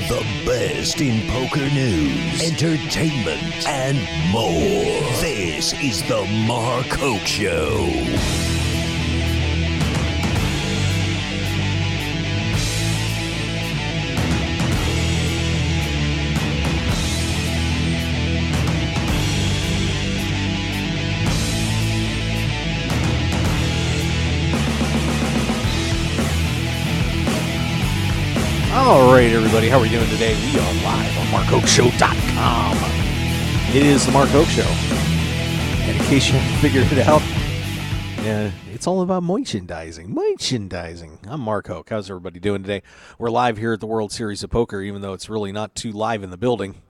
The best in poker news, entertainment, and more. This is the Mark Hoke Show. All right, everybody, how are we doing today? We are live on MarkHokeShow.com. It is the Mark Hoke Show. And in case you haven't figured it out, it's all about merchandising. I'm Mark Hoke. How's everybody doing today? We're live here at the World Series of Poker, even though it's really not too live in the building.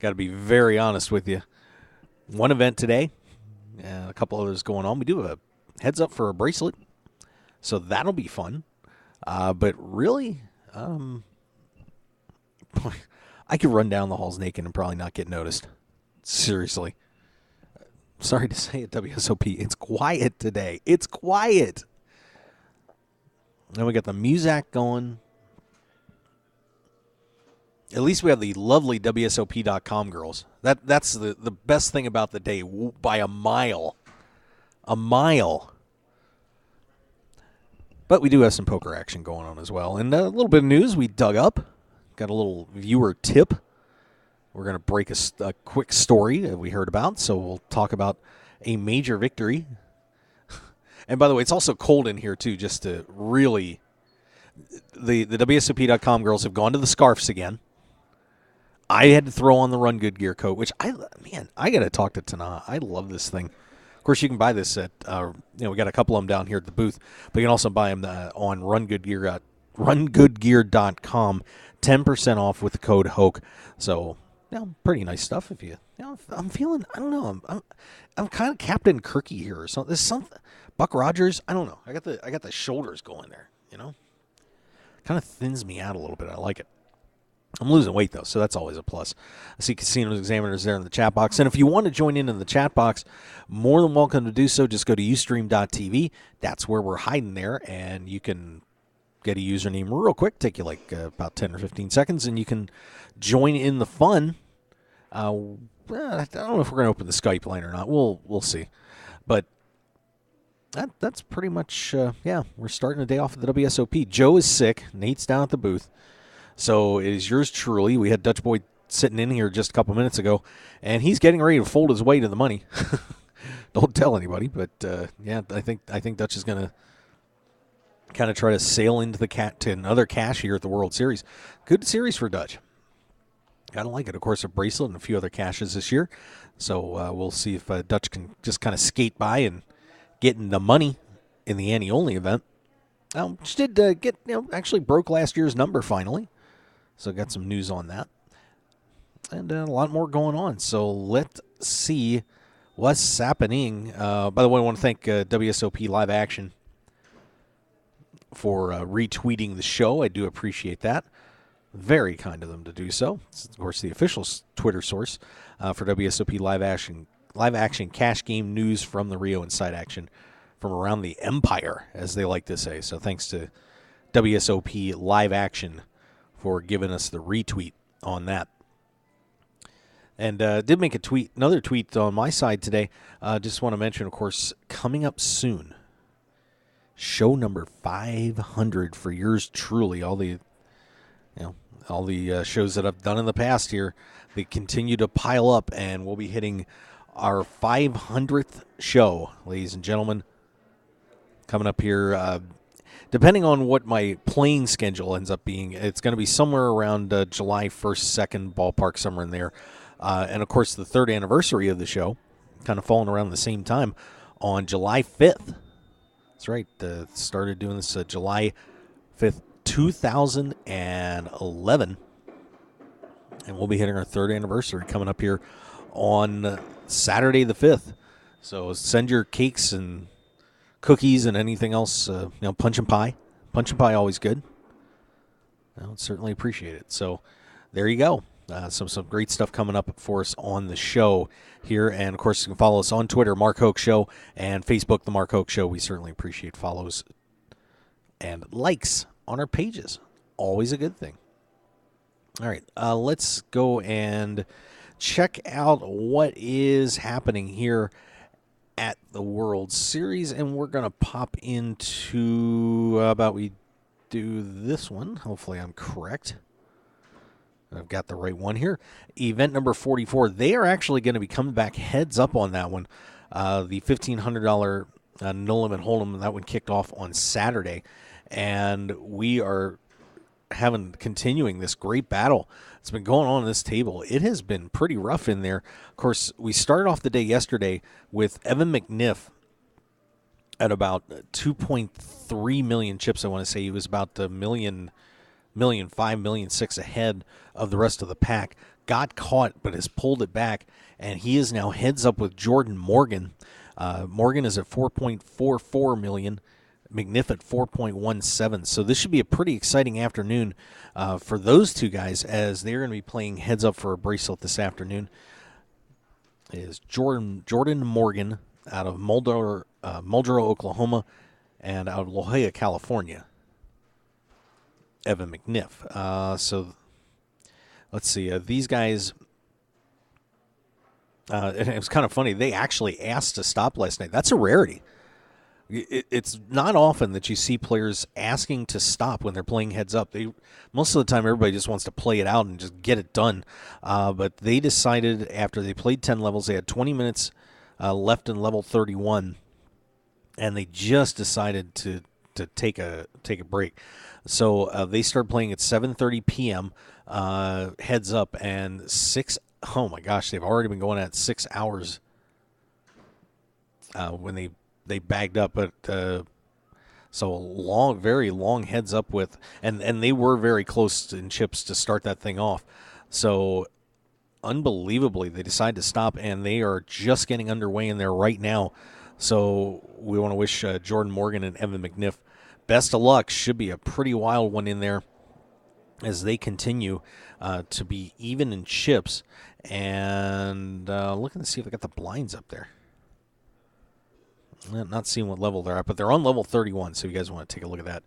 Got to be very honest with you. One event today, a couple others going on. We do have a heads up for a bracelet, so that'll be fun. But really... I could run down the halls naked and probably not get noticed. Seriously. Sorry to say it, WSOP. It's quiet today. It's quiet. Then we got the music going. At least we have the lovely WSOP.com girls. That's the best thing about the day by a mile. A mile. But we do have some poker action going on as well. And a little bit of news we dug up. Got a little viewer tip. We're going to break a quick story that we heard about. So we'll talk about a major victory. And by the way, it's also cold in here too, just to really... The WSOP.com girls have gone to the scarves again. I had to throw on the Run Good Gear coat, which I got to talk to Tana. I love this thing. Of course, you can buy this at, we got a couple of them down here at the booth, but you can also buy them on rungoodgear.com, 10% off with the code HOKE. So, pretty nice stuff. If I'm feeling, I don't know, I'm kind of Captain Kirky here or something. There's something, Buck Rogers, I don't know. I got the shoulders going there, kind of thins me out a little bit. I like it. I'm losing weight, though, so that's always a plus. I see Casinos Examiners there in the chat box. And if you want to join in the chat box, more than welcome to do so. Just go to Ustream.tv. That's where we're hiding there, and you can get a username real quick. Take you like about 10 or 15 seconds, and you can join in the fun. I don't know if we're going to open the Skype line or not. We'll see. But that's pretty much, we're starting the day off at the WSOP. Joe is sick. Nate's down at the booth. So it is yours truly. We had Dutch Boy sitting in here just a couple minutes ago, and he's getting ready to fold his way to the money. Don't tell anybody, but I think Dutch is going to kind of try to sail into to another cash here at the World Series. Good series for Dutch. I don't like it. Of course, a bracelet and a few other cashes this year. So we'll see if Dutch can just kind of skate by and get in the money in the Annie-only event. Which did get, actually broke last year's number finally. So got some news on that. And a lot more going on. So let's see what's happening. By the way, I want to thank WSOP Live Action for retweeting the show. I do appreciate that. Very kind of them to do so. It's, of course, the official Twitter source for WSOP Live Action cash game news from the Rio and side action from around the empire, as they like to say. So thanks to WSOP Live Action for giving us the retweet on that. And did make another tweet on my side today. Just want to mention, of course, coming up soon, show number 500 for yours truly. All the shows that I've done in the past here, they continue to pile up, and we'll be hitting our 500th show, ladies and gentlemen, coming up here. Depending on what my playing schedule ends up being, it's going to be somewhere around July 1st, 2nd, ballpark, somewhere in there. And, of course, the third anniversary of the show, kind of falling around the same time, on July 5th. That's right. Started doing this July 5th, 2011. And we'll be hitting our third anniversary coming up here on Saturday the 5th. So send your cakes and cookies and anything else, punch and pie. Punch and pie, always good. I would certainly appreciate it. So there you go. Some great stuff coming up for us on the show here. And, of course, you can follow us on Twitter, Mark Hoke Show, and Facebook, The Mark Hoke Show. We certainly appreciate follows and likes on our pages. Always a good thing. All right, let's go and check out what is happening here at the World Series, and we're going to pop into about we do this one. Hopefully I'm correct. I've got the right one here. Event number 44. They are actually going to be coming back heads up on that one. The $1,500 no limit hold'em, that one kicked off on Saturday, and we are continuing this great battle that's been going on this table. It has been pretty rough in there. Of course, we started off the day yesterday with Evan McNiff at about 2.3 million chips. I want to say he was about a million, 5 million 6 ahead of the rest of the pack. Got caught, but has pulled it back, and he is now heads up with Jordan Morgan. Morgan is at 4.44 million. McNiff at 4.17. So this should be a pretty exciting afternoon for those two guys, as they're going to be playing heads up for a bracelet this afternoon. It is Jordan Morgan out of Muldrow, Oklahoma, and out of La Jolla, California. Evan McNiff. So let's see. These guys, and it was kind of funny. They actually asked to stop last night. That's a rarity. It's not often that you see players asking to stop when they're playing heads up. Most of the time, everybody just wants to play it out and just get it done. But they decided after they played 10 levels, they had 20 minutes left in level 31, and they just decided to take a break. So they started playing at 7:30 p.m. Heads up, and oh my gosh, they've already been going at 6 hours when they bagged up, but so long, very long heads up with, and they were very close in chips to start that thing off. So unbelievably, they decided to stop, and they are just getting underway in there right now. So we want to wish Jordan Morgan and Evan McNiff best of luck. Should be a pretty wild one in there as they continue to be even in chips. And looking to see if I got the blinds up there. Not seeing what level they're at, but they're on level 31, so if you guys want to take a look at that,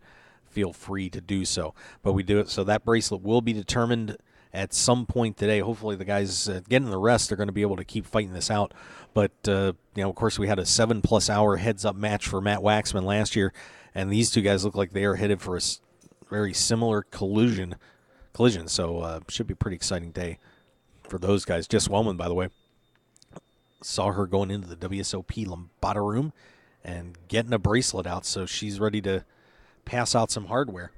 feel free to do so. But we do it, so that bracelet will be determined at some point today. Hopefully the guys getting the rest, they're going to be able to keep fighting this out. But, of course, we had a 7+ hour heads-up match for Matt Waxman last year, and these two guys look like they are headed for a very similar collision. So should be a pretty exciting day for those guys. Jess Wellman, by the way. Saw her going into the WSOP Lombada room and getting a bracelet out, so she's ready to pass out some hardware.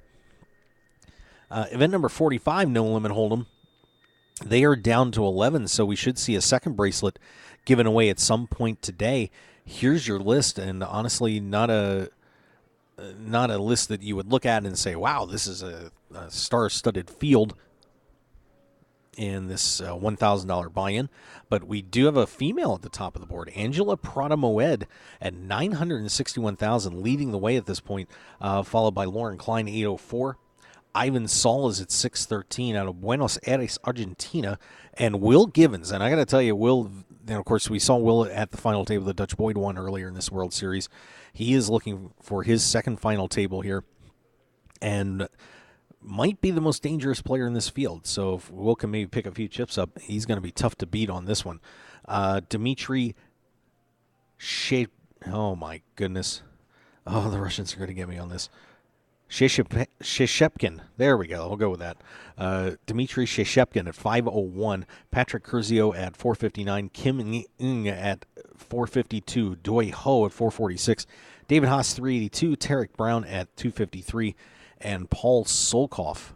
Event number 45, No Limit Hold'em. They are down to 11, so we should see a second bracelet given away at some point today. Here's your list, and honestly, not a list that you would look at and say, wow, this is a star-studded field in this $1,000 buy-in, but we do have a female at the top of the board, Angela Prada Moed at $961,000, leading the way at this point, followed by Lauren Klein, 804. Ivan Saul is at 613 out of Buenos Aires, Argentina, and Will Givens. And I got to tell you, Will, of course, we saw Will at the final table the Dutch Boyd won earlier in this World Series. He is looking for his second final table here, and might be the most dangerous player in this field. So if Will can maybe pick a few chips up, he's going to be tough to beat on this one. Dmitry oh my goodness. Oh, the Russians are going to get me on this. Sheshepkin. There we go. I'll go with that. Dmitry Sheshepkin at 501. Patrick Curzio at 459. Kim Ng at 452. Doi Ho at 446. David Haas 382. Tarek Brown at 253. And Paul Solkoff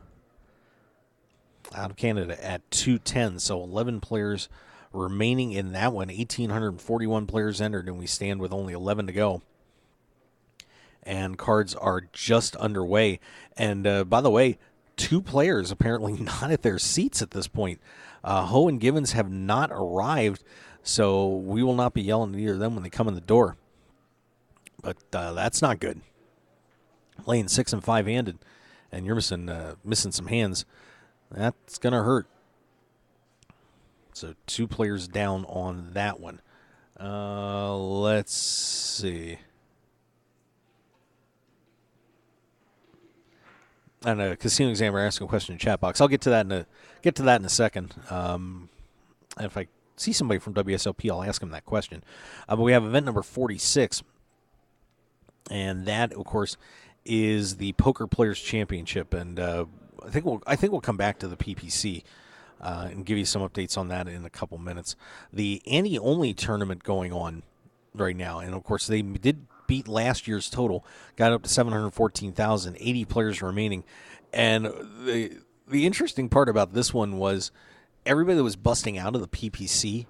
out of Canada at 210. So 11 players remaining in that one. 1,841 players entered, and we stand with only 11 to go. And cards are just underway. And by the way, 2 players apparently not at their seats at this point. Ho and Givens have not arrived, so we will not be yelling at either of them when they come in the door. But that's not good. Playing 6 and 5-handed, and you're missing some hands. That's going to hurt. So 2 players down on that one. Let's see. and a casino examiner asking a question in the chat box. I'll get to that in a second. If I see somebody from WSOP, I'll ask them that question. But we have event number 46, and that, of course, is the Poker Players Championship. And I think we'll come back to the PPC and give you some updates on that in a couple minutes. The ante-only tournament going on right now, and of course they did beat last year's total, got up to 714,000, 80 players remaining. And the interesting part about this one was everybody that was busting out of the PPC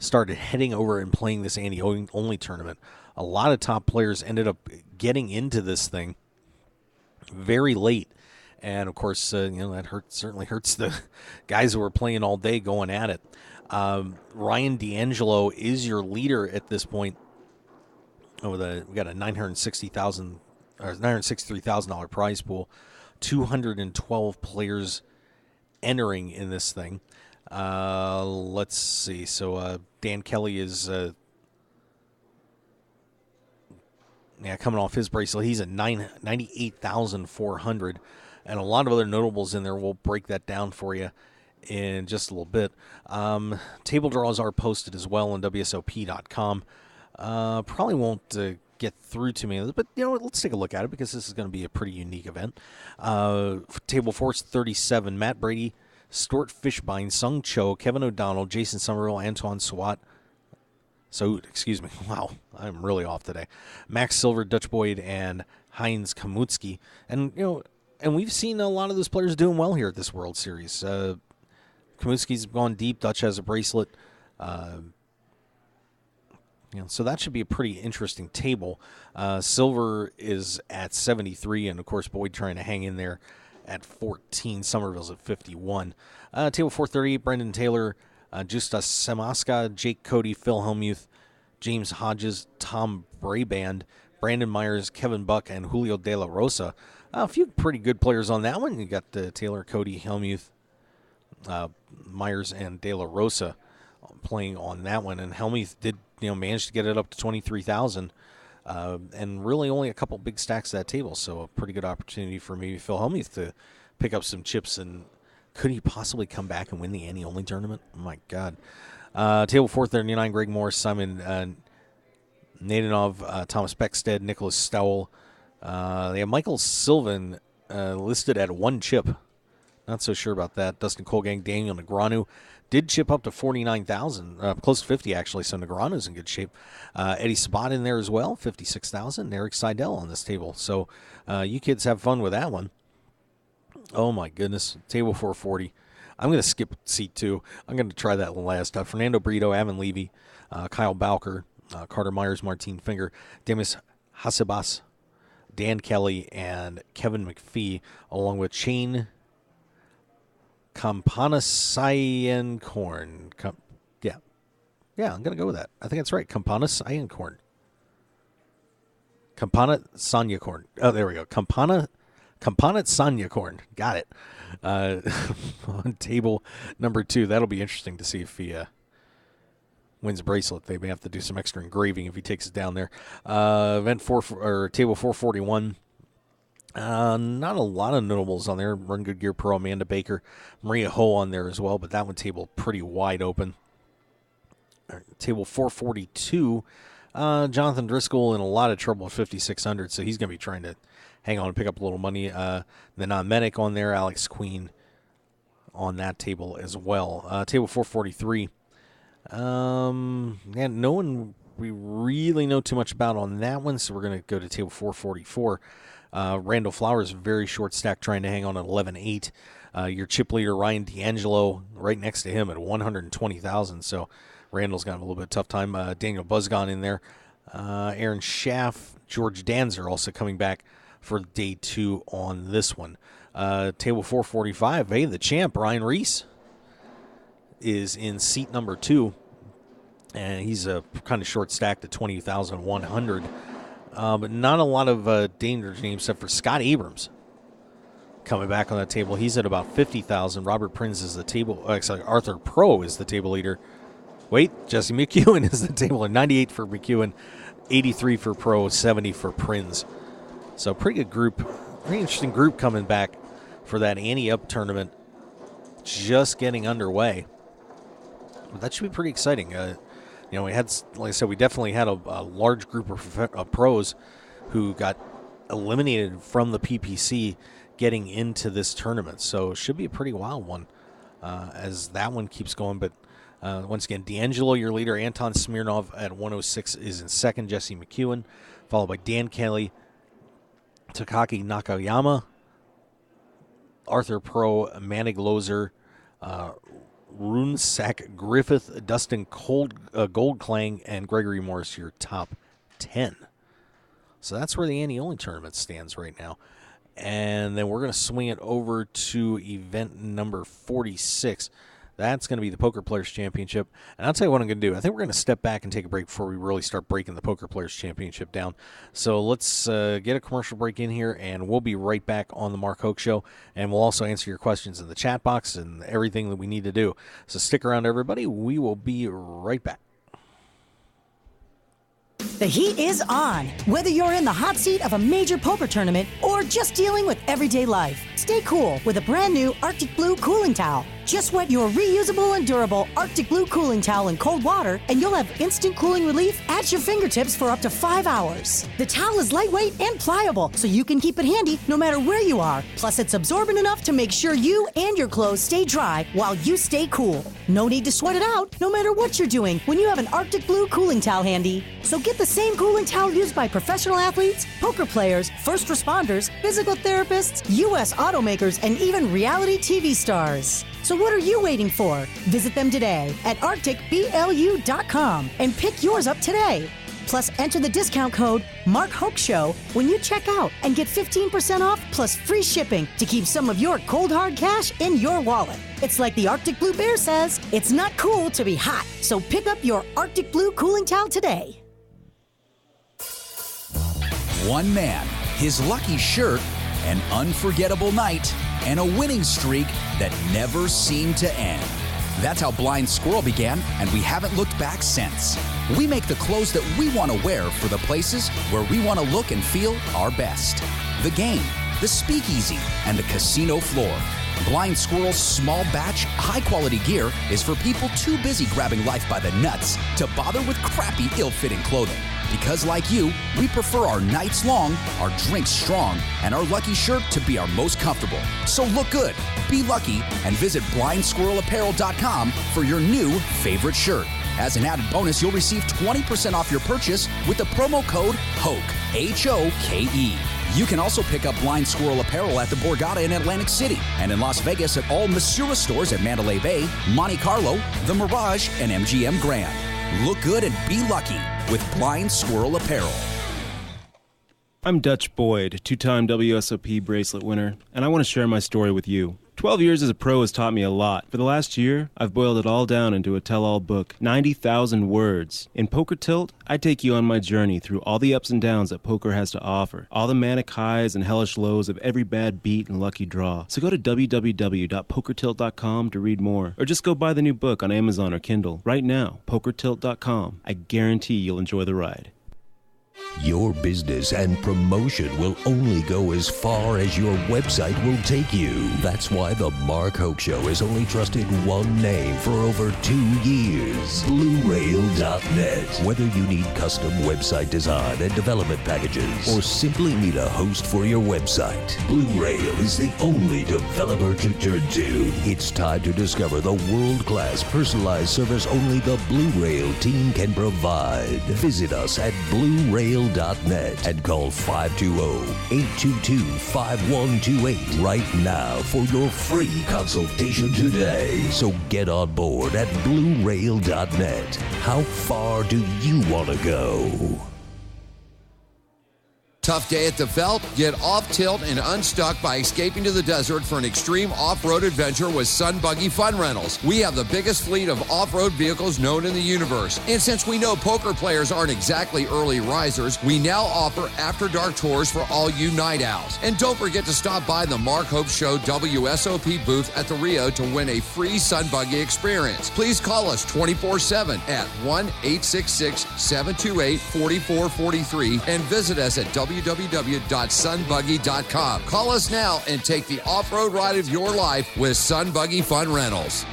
started heading over and playing this ante-only tournament. A lot of top players ended up getting into this thing very late. And, of course, that certainly hurts the guys who were playing all day going at it. Ryan D'Angelo is your leader at this point. We got a $963,000 prize pool, 212 players entering in this thing. Let's see. So Dan Kelly is coming off his bracelet. He's at 98,400, and a lot of other notables in there. We'll break that down for you in just a little bit. Table draws are posted as well on WSOP.com. Probably won't get through to me, but let's take a look at it because this is going to be a pretty unique event. Table 437, Matt Brady, Stuart Fishbein, Sung Cho, Kevin O'Donnell, Jason Somerville, Antoine Swat. Excuse me. Wow, I'm really off today. Max Silver, Dutch Boyd, and Heinz Kamutski. And we've seen a lot of those players doing well here at this World Series. Kamutski's gone deep. Dutch has a bracelet. So that should be a pretty interesting table. Silver is at 73, and of course Boyd trying to hang in there at 14. Somerville's at 51. Table 438, Brendan Taylor, Justas Semaska, Jake Cody, Phil Hellmuth, James Hodges, Tom Braband, Brandon Myers, Kevin Buck, and Julio De La Rosa. A few pretty good players on that one. You got Taylor, Cody, Hellmuth, Myers, and De La Rosa playing on that one. And Hellmuth did manage to get it up to 23,000, and really only a couple big stacks at that table. So a pretty good opportunity for maybe Phil Hellmuth to pick up some chips. And could he possibly come back and win the ante-only tournament? Oh my God. Table 439, Greg Morris, Simon Nadanov, Thomas Beckstead, Nicholas Stowell. They have Michael Sylvan listed at 1 chip. Not so sure about that. Dustin Colgang, Daniel Negreanu did chip up to 49,000, close to 50 actually, so Negreanu's in good shape. Eddie Sabat in there as well, 56,000. Eric Seidel on this table. So you kids have fun with that one. Oh my goodness. Table 440. I'm going to skip seat 2. I'm going to try that last. Fernando Brito, Evan Levy, Kyle Bowker, Carter Myers, Martine Finger, Demis Hasebas, Dan Kelly, and Kevin McPhee, along with Shane Campana-Cyancorn. Yeah, I'm going to go with that. I think that's right. Campana-Cyancorn. Campana-Sanyacorn. Oh, there we go. Campana-Sanyacorn. Got it. On table number 2. That'll be interesting to see if he wins a bracelet. They may have to do some extra engraving if he takes it down there. Table 441. Not a lot of notables on there. Run Good Gear Pro, Amanda Baker, Maria Ho on there as well, but that one table pretty wide open. Table 442, Jonathan Driscoll in a lot of trouble at 5,600, so he's going to be trying to hang on and pick up a little money. Then Medic on there, Alex Queen on that table as well. Table 443, and no one we really know too much about on that one, so we're going to go to table 444. Randall Flowers, very short stack, trying to hang on at 11.8. Your chip leader, Ryan D'Angelo, right next to him at 120,000. So Randall's got a little bit of tough time. Daniel Buzgon in there. Aaron Schaff, George Danzer also coming back for day 2 on this one. Table 445, hey, the champ, Ryan Reese, is in seat number 2. And he's a kind of short stacked at 20,100. But not a lot of danger names except for Scott Abrams coming back on that table. He's at about 50,000. Robert Prinz is the table. Actually, Arthur Pro is the table leader. Wait, Jesse McEwen is the table leader. 98 for McEwen, 83 for Pro, 70 for Prinz. So pretty good group Very interesting group coming back for that Ante Up tournament, just getting underway. But that should be pretty exciting. We had, like I said, we definitely had a large group of pros who got eliminated from the PPC getting into this tournament. So it should be a pretty wild one as that one keeps going. But once again, D'Angelo, your leader, Anton Smirnov at 106 is in second, Jesse McEwen, followed by Dan Kelly, Takaki Nakayama, Arthur Pro, Manig Lozer, Runesack Griffith, Dustin Goldklang, and Gregory Morris, your top 10. So that's where the Ante-only tournament stands right now. And then we're going to swing it over to event number 46. That's going to be the Poker Players Championship. And I'll tell you what I'm going to do. I think we're going to step back and take a break before we really start breaking the Poker Players Championship down. So let's get a commercial break in here, and we'll be right back on the Mark Hoke Show. And we'll also answer your questions in the chat box and everything that we need to do. So stick around, everybody. We will be right back. The heat is on. Whether you're in the hot seat of a major poker tournament or just dealing with everyday life, stay cool with a brand new Arctic Blue cooling towel. Just wet your reusable and durable Arctic Blue cooling towel in cold water, and you'll have instant cooling relief at your fingertips for up to 5 hours. The towel is lightweight and pliable, so you can keep it handy no matter where you are. Plus, it's absorbent enough to make sure you and your clothes stay dry while you stay cool. No need to sweat it out, no matter what you're doing, when you have an Arctic Blue cooling towel handy. So get the same cooling towel used by professional athletes, poker players, first responders, physical therapists, U.S. automakers, and even reality TV stars. So what are you waiting for? Visit them today at arcticblu.com and pick yours up today. Plus, enter the discount code MarkHokeShow when you check out and get 15% off plus free shipping to keep some of your cold hard cash in your wallet. It's like the Arctic Blue Bear says, it's not cool to be hot. So pick up your Arctic Blue cooling towel today. One man, his lucky shirt, an unforgettable night, and a winning streak that never seemed to end. That's how Blind Squirrel began, and we haven't looked back since. We make the clothes that we want to wear for the places where we want to look and feel our best. The game, the speakeasy, and the casino floor. Blind Squirrel's small batch, high-quality gear is for people too busy grabbing life by the nuts to bother with crappy, ill-fitting clothing. Because like you, we prefer our nights long, our drinks strong, and our lucky shirt to be our most comfortable. So look good, be lucky, and visit blindsquirrelapparel.com for your new favorite shirt. As an added bonus, you'll receive 20% off your purchase with the promo code HOKE, H-O-K-E. You can also pick up Blind Squirrel apparel at the Borgata in Atlantic City and in Las Vegas at all Masura stores at Mandalay Bay, Monte Carlo, The Mirage, and MGM Grand. Look good and be lucky with Blind Squirrel Apparel. I'm Dutch Boyd, two-time WSOP bracelet winner, and I want to share my story with you. 12 years as a pro has taught me a lot. For the last year, I've boiled it all down into a tell-all book, 90,000 words. In Poker Tilt, I take you on my journey through all the ups and downs that poker has to offer, all the manic highs and hellish lows of every bad beat and lucky draw. So go to www.pokertilt.com to read more, or just go buy the new book on Amazon or Kindle. Right now, pokertilt.com. I guarantee you'll enjoy the ride. Your business and promotion will only go as far as your website will take you. That's why the Mark Hoke Show has only trusted one name for over 2 years, BlueRail.net. Whether you need custom website design and development packages, or simply need a host for your website, Blue Rail is the only developer to turn to. It's time to discover the world-class personalized service only the Blue Rail team can provide. Visit us at BlueRail.net and call 520-822-5128 right now for your free consultation today. So get on board at BlueRail.net. How far do you want to go? Tough day at the Veld? Get off tilt and unstuck by escaping to the desert for an extreme off-road adventure with Sun Buggy Fun Rentals. We have the biggest fleet of off-road vehicles known in the universe. And since we know poker players aren't exactly early risers, we now offer after-dark tours for all you night owls. And don't forget to stop by the Mark Hope Show WSOP booth at the Rio to win a free Sun Buggy experience. Please call us 24/7 at 1-866-728-4443 and visit us at WSOP.com www.sunbuggy.com. Call us now and take the off-road ride of your life with Sun Buggy Fun Rentals.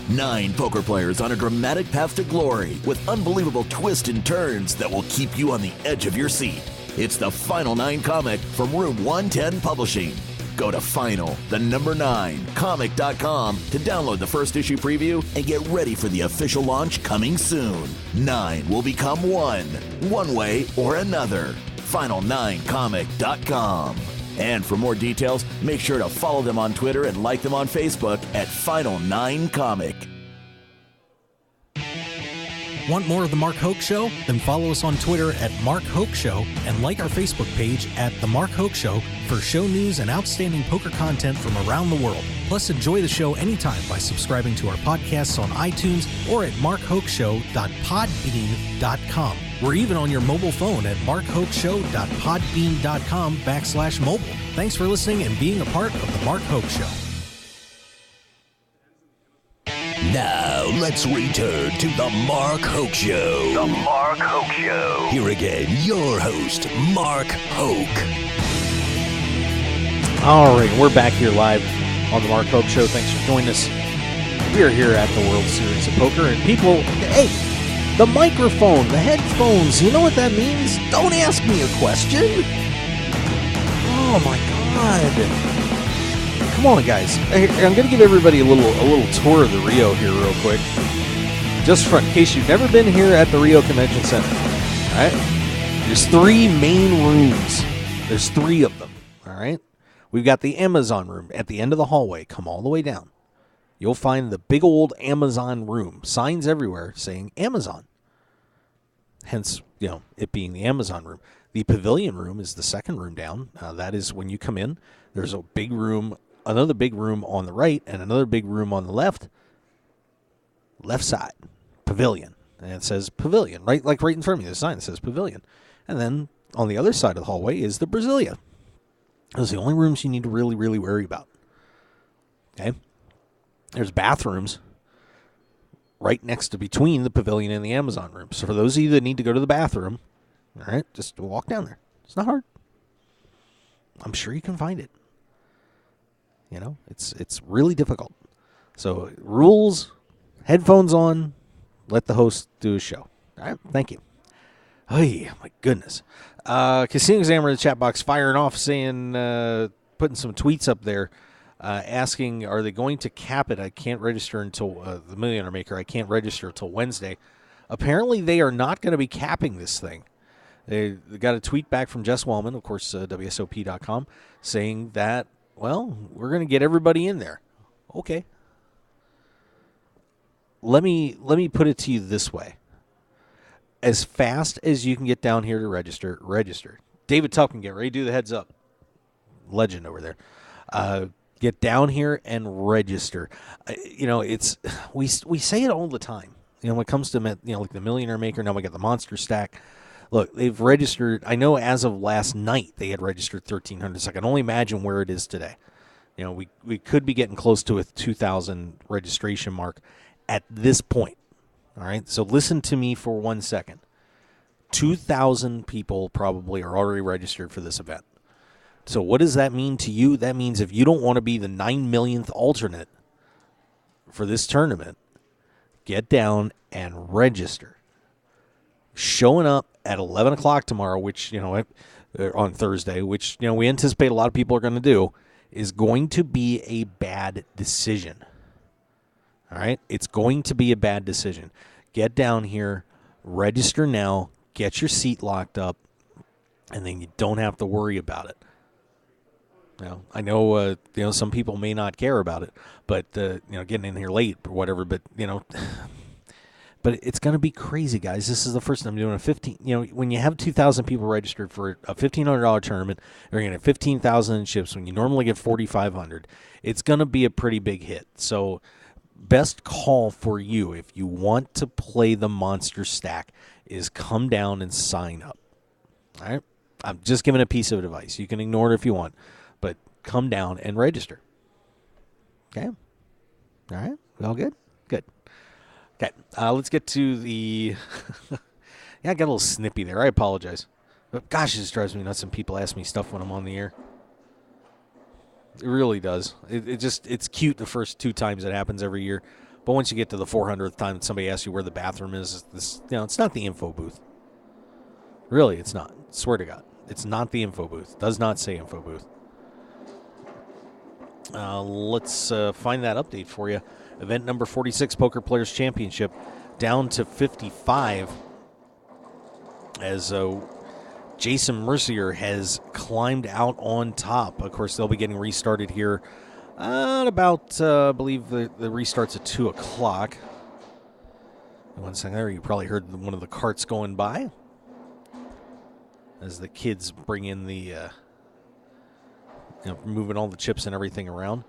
9 poker players on a dramatic path to glory with unbelievable twists and turns that will keep you on the edge of your seat. It's the Final 9 comic from Room 110 Publishing. Go to final9comic.com to download the first issue preview and get ready for the official launch coming soon. 9 will become one way or another. Final9comic.com. And for more details, make sure to follow them on Twitter and like them on Facebook at Final9Comic. Want more of The Mark Hoke Show? Then follow us on Twitter at Mark Hoke Show and like our Facebook page at The Mark Hoke Show for show news and outstanding poker content from around the world. Plus, enjoy the show anytime by subscribing to our podcasts on iTunes or at markhokeshow.podbean.com. We're even on your mobile phone at markhokeshow.podbean.com/mobile. Thanks for listening and being a part of The Mark Hoke Show. Now, let's return to the Mark Hoke Show. The Mark Hoke Show. Here again, your host, Mark Hoke. All right, we're back here live on the Mark Hoke Show. Thanks for joining us. We are here at the World Series of Poker, and people, hey, the microphone, the headphones, you know what that means? Don't ask me a question. Oh, my God. Come on, guys. I'm going to give everybody a little tour of the Rio here real quick. Just in case you've never been here at the Rio Convention Center. All right? There's 3 main rooms. There's 3 of them. All right? We've got the Amazon room at the end of the hallway. Come all the way down. You'll find the big old Amazon room. Signs everywhere saying Amazon. Hence, it being the Amazon room. The Pavilion room is the second room down. That is when you come in. There's a big room, another big room on the right, and another big room on the left. Left side, Pavilion. And it says Pavilion, right in front of me. There's a sign that says Pavilion. And then on the other side of the hallway is the Brasilia. Those are the only rooms you need to really, really worry about. Okay? There's bathrooms right next to between the Pavilion and the Amazon room. So for those of you that need to go to the bathroom, all right, just walk down there. It's not hard. I'm sure you can find it. It's really difficult. So rules, headphones on, let the host do his show. All right, thank you. Oh, my goodness. Casino Examiner in the chat box firing off, saying, putting some tweets up there, asking, are they going to cap it? I can't register until the Millionaire Maker. I can't register until Wednesday. Apparently, they are not going to be capping this thing. They got a tweet back from Jess Wellman, of course, WSOP.com, saying that, well, we're going to get everybody in there. Okay. Let me put it to you this way. As fast as you can get down here to register. David Tuck get ready to do the heads up. Legend over there. Get down here and register. It's we say it all the time. When it comes to like the Millionaire Maker, now we got the Monster Stack. Look, they've registered, I know as of last night they had registered 1,300. So I can only imagine where it is today. We could be getting close to a 2,000 registration mark at this point. All right, so listen to me for 1 second. 2,000 people probably are already registered for this event. So what does that mean to you? That means if you don't want to be the 9 millionth alternate for this tournament, get down and register. Showing up at 11 o'clock tomorrow, which, on Thursday, which, we anticipate a lot of people are going to do, is going to be a bad decision. All right? It's going to be a bad decision. Get down here, register now, get your seat locked up, and then you don't have to worry about it. I know, some people may not care about it, but, getting in here late or whatever, but, but it's going to be crazy, guys. This is the first time I'm doing a 15, when you have 2,000 people registered for a $1,500 tournament, you're going to get 15,000 in chips when you normally get 4,500. It's going to be a pretty big hit. So best call for you if you want to play the Monster Stack is come down and sign up. All right? I'm just giving a piece of advice. You can ignore it if you want, but come down and register. Okay? All right? We all good? Good. Okay, let's get to the Yeah, I got a little snippy there. I apologize. But gosh, it just drives me nuts when people ask me stuff when I'm on the air. It really does. It's cute the first 2 times it happens every year. But once you get to the 400th time that somebody asks you where the bathroom is, it's not the info booth. Really, it's not. Swear to God. It's not the info booth. Does not say info booth. Let's find that update for you. Event number 46, Poker Players Championship, down to 55 as Jason Mercier has climbed out on top. Of course, they'll be getting restarted here at about, I believe the restart's at 2 o'clock. One second there, you probably heard one of the carts going by as the kids bring in the, moving all the chips and everything around.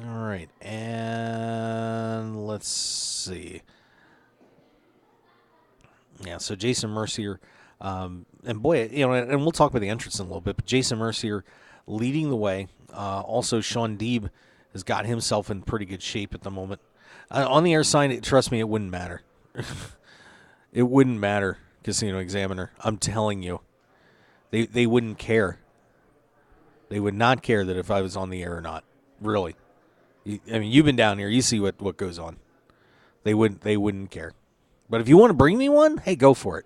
All right, and let's see. Yeah, so Jason Mercier, and boy, and we'll talk about the entrance in a little bit, but Jason Mercier leading the way. Also, Sean Deeb has got himself in pretty good shape at the moment. On the air sign, trust me, it wouldn't matter. It wouldn't matter, Casino Examiner. I'm telling you. They wouldn't care. They would not care that if I was on the air or not. Really. You've been down here. You see what goes on. They wouldn't care. But if you want to bring me one, hey, go for it.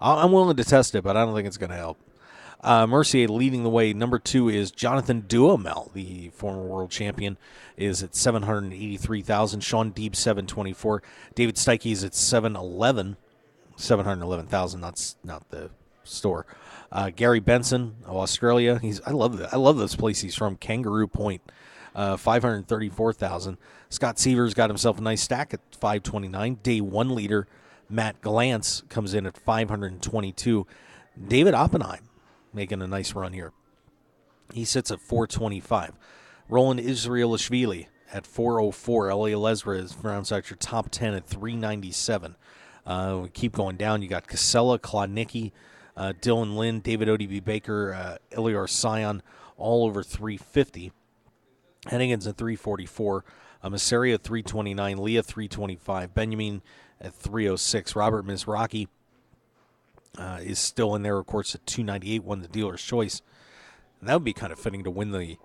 I'm willing to test it, but I don't think it's going to help. Mercier leading the way. Number 2 is Jonathan Duhamel, the former world champion, is at 783,000. Sean Deeb, 724. David Steike is at 711,000. That's not the store. Gary Benson of Australia. I love this place he's from. Kangaroo Point. 534,000. Scott Seavers got himself a nice stack at 529. Day 1 leader Matt Glantz comes in at 522. David Oppenheim making a nice run here. He sits at 425. Roland Israelishvili at 404. Elia Lesra rounds out your top 10 at 397. We keep going down. You got Casella, Klodnicki, Dylan Lynn, David ODB Baker, Elior Sion, all over 350. Hennigan's at 344. Masseria at 329. Leah 325. Benjamin at 306. Robert Mizraki is still in there, of course, at 298. Won the Dealer's Choice. And that would be kind of fitting to win the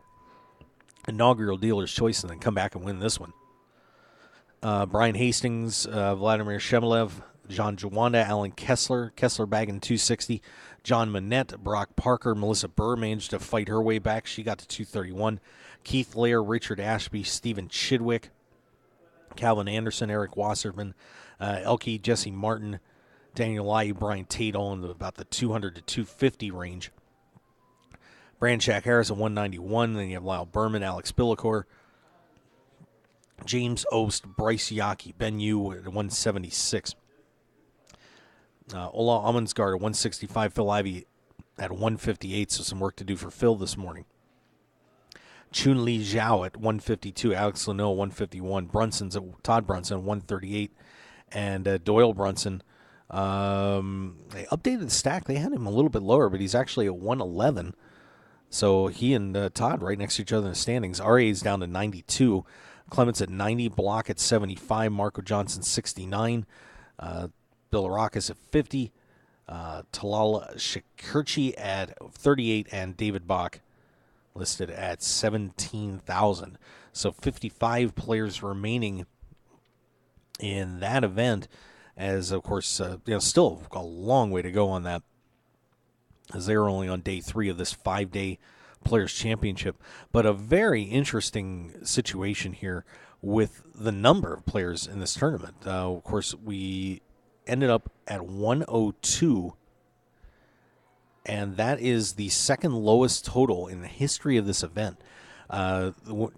inaugural Dealer's Choice and then come back and win this one. Brian Hastings, Vladimir Shemelev, John Jawanda, Alan Kessler bagging 260. John Manette, Brock Parker, Melissa Burr managed to fight her way back. She got to 231. Keith Lair, Richard Ashby, Stephen Chidwick, Calvin Anderson, Eric Wasserman, Elke, Jesse Martin, Daniel Lai, Brian Tate, all in about the 200 to 250 range. Branchak Harris at 191. Then you have Lyle Berman, Alex Billicore, James Ost, Bryce Yaki, Ben Yu at 176. Ola Amundsgaard at 165. Phil Ivey at 158, so some work to do for Phil this morning. Chun Li Zhao at 152. Alex Leno 151. Todd Brunson 138. And Doyle Brunson. They updated the stack. They had him a little bit lower, but he's actually at 111. So he and Todd right next to each other in the standings. RA is down to 92. Clements at 90. Block at 75. Marco Johnson 69. Bill Arrakis at 50. Talal Shakirchi at 38. And David Bach listed at 17,000. So 55 players remaining in that event, as of course, still a long way to go on that, as they're only on day 3 of this 5-day Players Championship. But a very interesting situation here with the number of players in this tournament. Of course, we ended up at 102, and that is the second lowest total in the history of this event.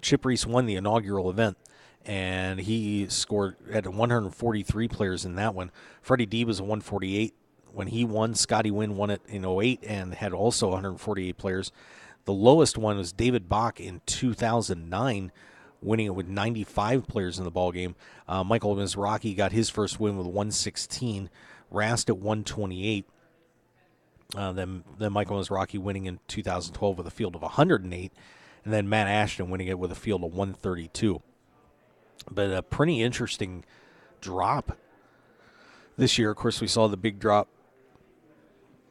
Chip Reese won the inaugural event, and he scored at 143 players in that one. Freddie D was a 148 when he won. Scotty Wynn won it in 08 and had also 148 players. The lowest one was David Bach in 2009, winning it with 95 players in the ballgame. Michael Mizraki got his first win with 116. Rast at 128. Then Michael Mizraki winning in 2012 with a field of 108. And then Matt Ashton winning it with a field of 132. But a pretty interesting drop this year. Of course, we saw the big drop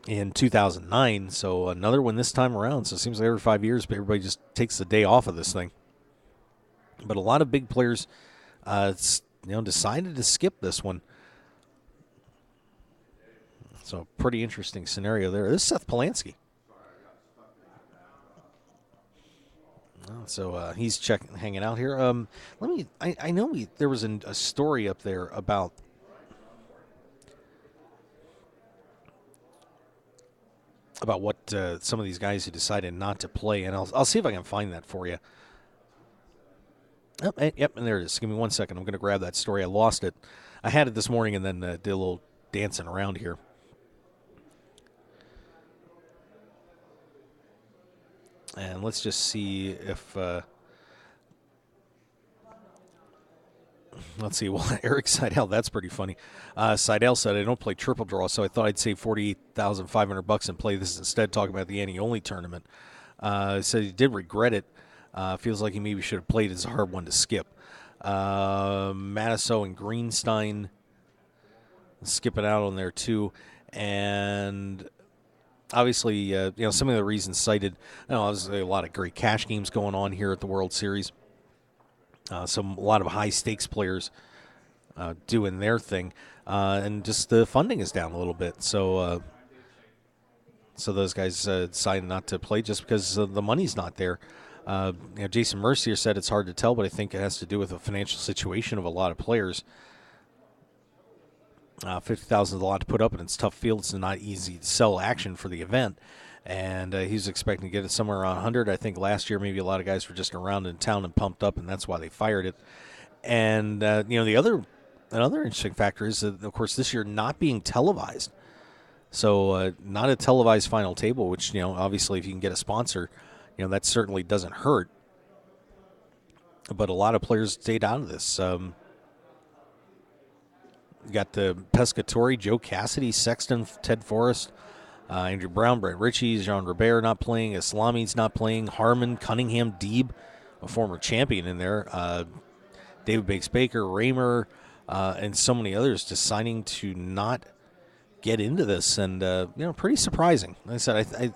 in 2009, so another one this time around. So it seems like every 5 years, everybody just takes the day off of this thing. But a lot of big players, decided to skip this one. So pretty interesting scenario there. This is Seth Polanski. So he's hanging out here. I know there was a story up there about what some of these guys who decided not to play, and I'll see if I can find that for you. Oh, yep, and there it is. Give me 1 second. I'm going to grab that story. I lost it. I had it this morning and then did a little dancing around here. And let's just see if let's see. Well, Eric Seidel, that's pretty funny. Seidel said, I don't play triple draw, so I thought I'd save $48,500 and play this instead, talking about the Annie-only tournament. Said he did regret it. Feels like he maybe should have played. It's a hard one to skip. Matiso and Greenstein skipping out on there, too. And obviously, some of the reasons cited, there's a lot of great cash games going on here at the World Series. A lot of high-stakes players doing their thing. And just the funding is down a little bit. So those guys decided not to play just because the money's not there. Jason Mercier said it's hard to tell, but I think it has to do with the financial situation of a lot of players. $50,000 is a lot to put up, and it's tough field. It's not easy to sell action for the event. And he's expecting to get it somewhere around 100. I think last year maybe a lot of guys were just around in town and pumped up, and that's why they fired it. And, another interesting factor is, of course, this year not being televised. So not a televised final table, which, obviously if you can get a sponsor, that certainly doesn't hurt. But a lot of players stayed out of this. You got the Pescatori, Joe Cassidy, Sexton, Ted Forrest, Andrew Brown, Brett Ritchie, Jean Robert not playing, Islami's not playing, Harmon, Cunningham, Deeb, a former champion in there, David Baker, Raymer, and so many others deciding to not get into this. And, pretty surprising. Like I said,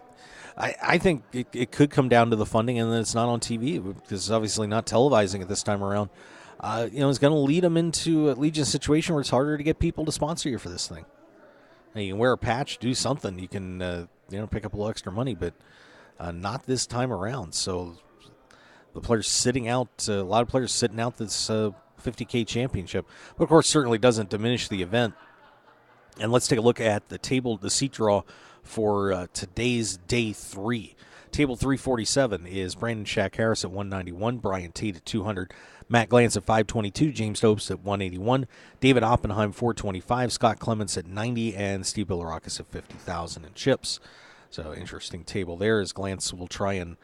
I think it could come down to the funding and that it's not on TV because it's obviously not televising it this time around. It's going to lead them into a Legion situation where it's harder to get people to sponsor you for this thing. Now, you can wear a patch, do something. You can, pick up a little extra money, but not this time around. So the players sitting out, a lot of players sitting out this $50K championship. But, of course, certainly doesn't diminish the event. And let's take a look at the seat draw for today's day 3. Table 347 is Brandon Shack Harris at 191, Brian Tate at 200, Matt Glantz at 522, James Stopes at 181, David Oppenheim 425, Scott Clements at 90, and Steve Bilirakis at 50,000 in chips. So interesting table there as Glantz will try and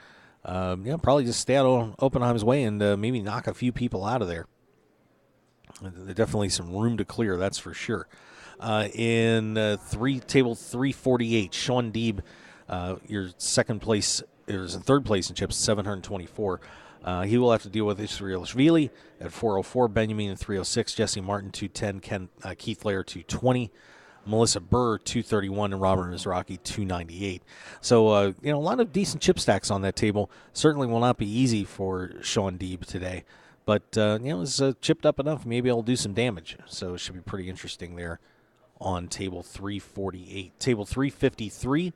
probably just stay out on Oppenheim's way and maybe knock a few people out of there. There's definitely some room to clear, that's for sure. In table 348, Sean Deeb, your second place, is in third place in chips, 724. He will have to deal with Israelishvili at 404, Benjamin at 306, Jesse Martin 210, Keith Lair 220, Melissa Burr 231, and Robert Mizraki 298. So a lot of decent chip stacks on that table. Certainly will not be easy for Sean Deeb today, but it was chipped up enough. Maybe it'll do some damage. So it should be pretty interesting there on table 348. Table 353,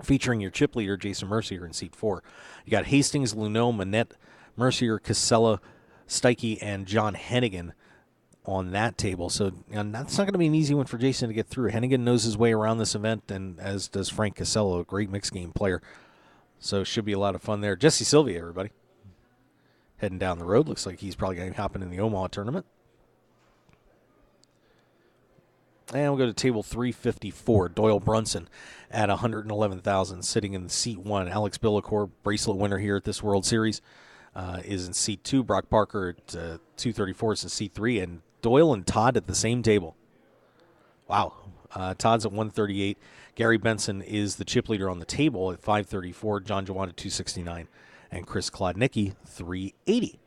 featuring your chip leader, Jason Mercier, in seat 4. You got Hastings, Luneau, Manette, Mercier, Casella, Steike, and John Hennigan on that table. So that's not going to be an easy one for Jason to get through. Hennigan knows his way around this event, and as does Frank Casella, a great mixed game player. So it should be a lot of fun there. Jesse Sylvia, everybody, heading down the road. Looks like he's probably going to happen in the Omaha tournament. And we'll go to table 354, Doyle Brunson at 111,000, sitting in seat 1. Alex Billacor, bracelet winner here at this World Series, is in seat 2. Brock Parker at 234 is in seat 3. And Doyle and Todd at the same table. Wow. Todd's at 138. Gary Benson is the chip leader on the table at 534. John Jawan at 269. And Chris Klodnicki, 380.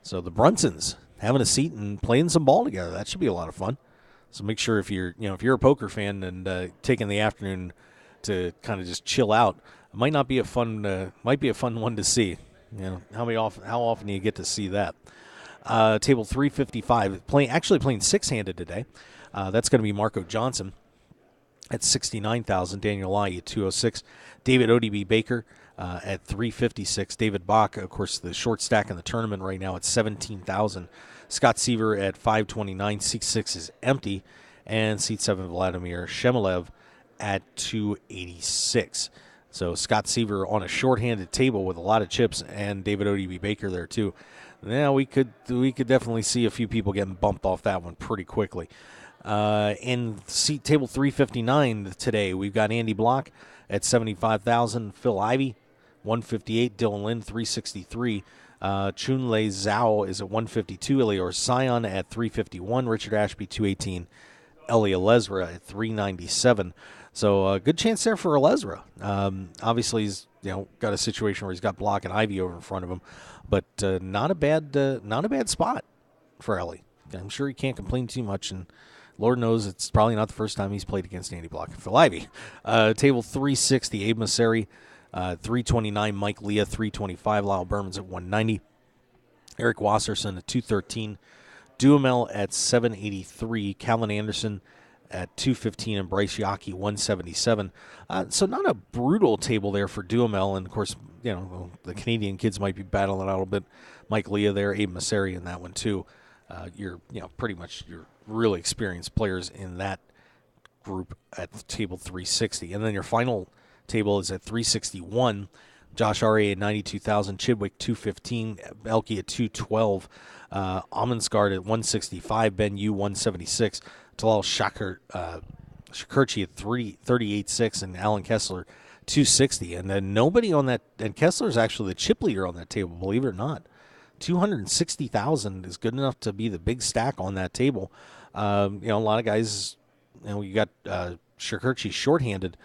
So the Brunsons having a seat and playing some ball together. That should be a lot of fun. So make sure if you're a poker fan and taking the afternoon to kind of just chill out, it might be a fun one to see. How often do you get to see that? Table 355, playing six-handed today. That's going to be Marco Johnson at 69,000, Daniel Lai at 206, David ODB Baker at 356, David Bach, of course, the short stack in the tournament right now at 17,000, Scott Seaver at 529, seat 6 is empty, and seat 7 Vladimir Shemelev at 286. So Scott Seaver on a short-handed table with a lot of chips, and David ODB Baker there too. Now we could definitely see a few people getting bumped off that one pretty quickly. In seat table 359 today, we've got Andy Block at 75,000, Phil Ivey 158, Dylan Lin 363, Chunlei Zhao is at 152, Elior Sion at 351, Richard Ashby 218, Elia Lesra at 397. So a good chance there for Lesra. Obviously, he's got a situation where he's got Block and Ivy over in front of him, but not a bad spot for Ellie. I'm sure he can't complain too much, and Lord knows it's probably not the first time he's played against Andy Block and Phil Ivey. Table 360, Abe Masseri, 329, Mike Leah, 325, Lyle Berman's at 190, Eric Wasserson at 213, Duhamel at 783, Calvin Anderson at 215, and Bryce Yockey 177. So not a brutal table there for Duhamel, and of course, the Canadian kids might be battling out a little bit. Mike Leah there, Abe Masseri in that one too. Pretty much your really experienced players in that group at table 360. And then your final table is at 361. Josh Ari at 92,000, Chidwick 215, Elke at 212, Amundskard at 165, Ben Yu 176, Talal Shakurchi at 338.6, and Alan Kessler 260. And then nobody on that, and Kessler's actually the chip leader on that table, believe it or not. 260,000 is good enough to be the big stack on that table. A lot of guys, you got Shakurchi shorthanded,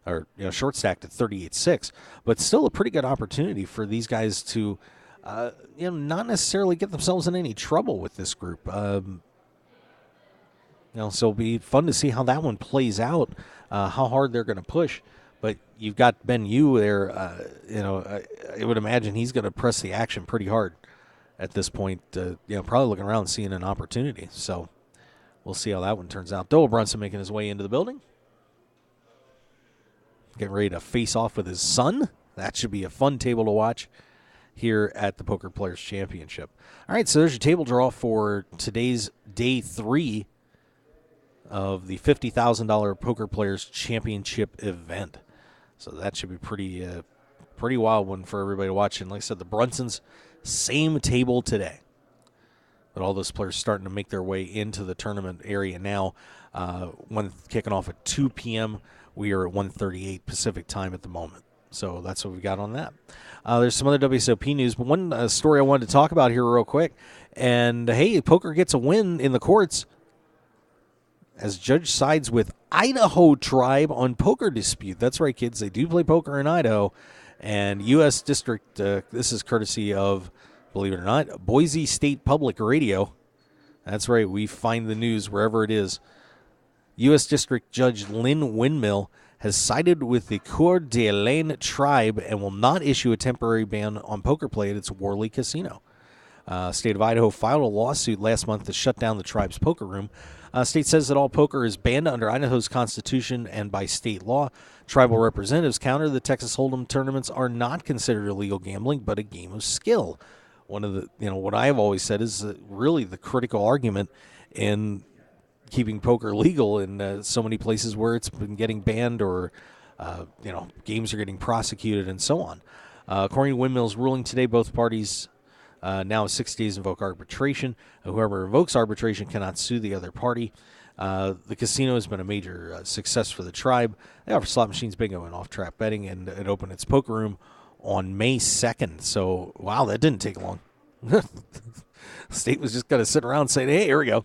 or short stacked at 38.6, but still a pretty good opportunity for these guys to, not necessarily get themselves in any trouble with this group. So it'll be fun to see how that one plays out, how hard they're going to push. But you've got Ben Yu there. I would imagine he's going to press the action pretty hard at this point. Probably looking around and seeing an opportunity. So we'll see how that one turns out. Doa Brunson making his way into the building, getting ready to face off with his son. That should be a fun table to watch here at the Poker Players Championship. All right, so there's your table draw for today's day 3 of the $50,000 Poker Players Championship event. So that should be pretty wild one for everybody to watch. And like I said, the Brunsons, same table today. But all those players starting to make their way into the tournament area now. One kicking off at 2 p.m. We are at 1:38 Pacific time at the moment. So that's what we got on that. There's some other WSOP news, but one story I wanted to talk about here real quick. And, hey, poker gets a win in the courts as judge sides with Idaho tribe on poker dispute. That's right, kids. They do play poker in Idaho. And U.S. District, this is courtesy of, believe it or not, Boise State Public Radio. That's right. We find the news wherever it is. U.S. District Judge Lynn Windmill has sided with the Coeur d'Alene tribe and will not issue a temporary ban on poker play at its Worley Casino. State of Idaho filed a lawsuit last month to shut down the tribe's poker room. State says that all poker is banned under Idaho's constitution and by state law. Tribal representatives counter the Texas Hold'em tournaments are not considered illegal gambling, but a game of skill. One of the, what I have always said is really the critical argument in keeping poker legal in so many places where it's been getting banned or, games are getting prosecuted and so on. According to Windmill's ruling today, both parties now have 6 days to invoke arbitration. Whoever invokes arbitration cannot sue the other party. The casino has been a major success for the tribe. They offer slot machines, bingo, and off-track betting, and it opened its poker room on May 2nd. So, wow, that didn't take long. State was just going to sit around and say, hey, here we go.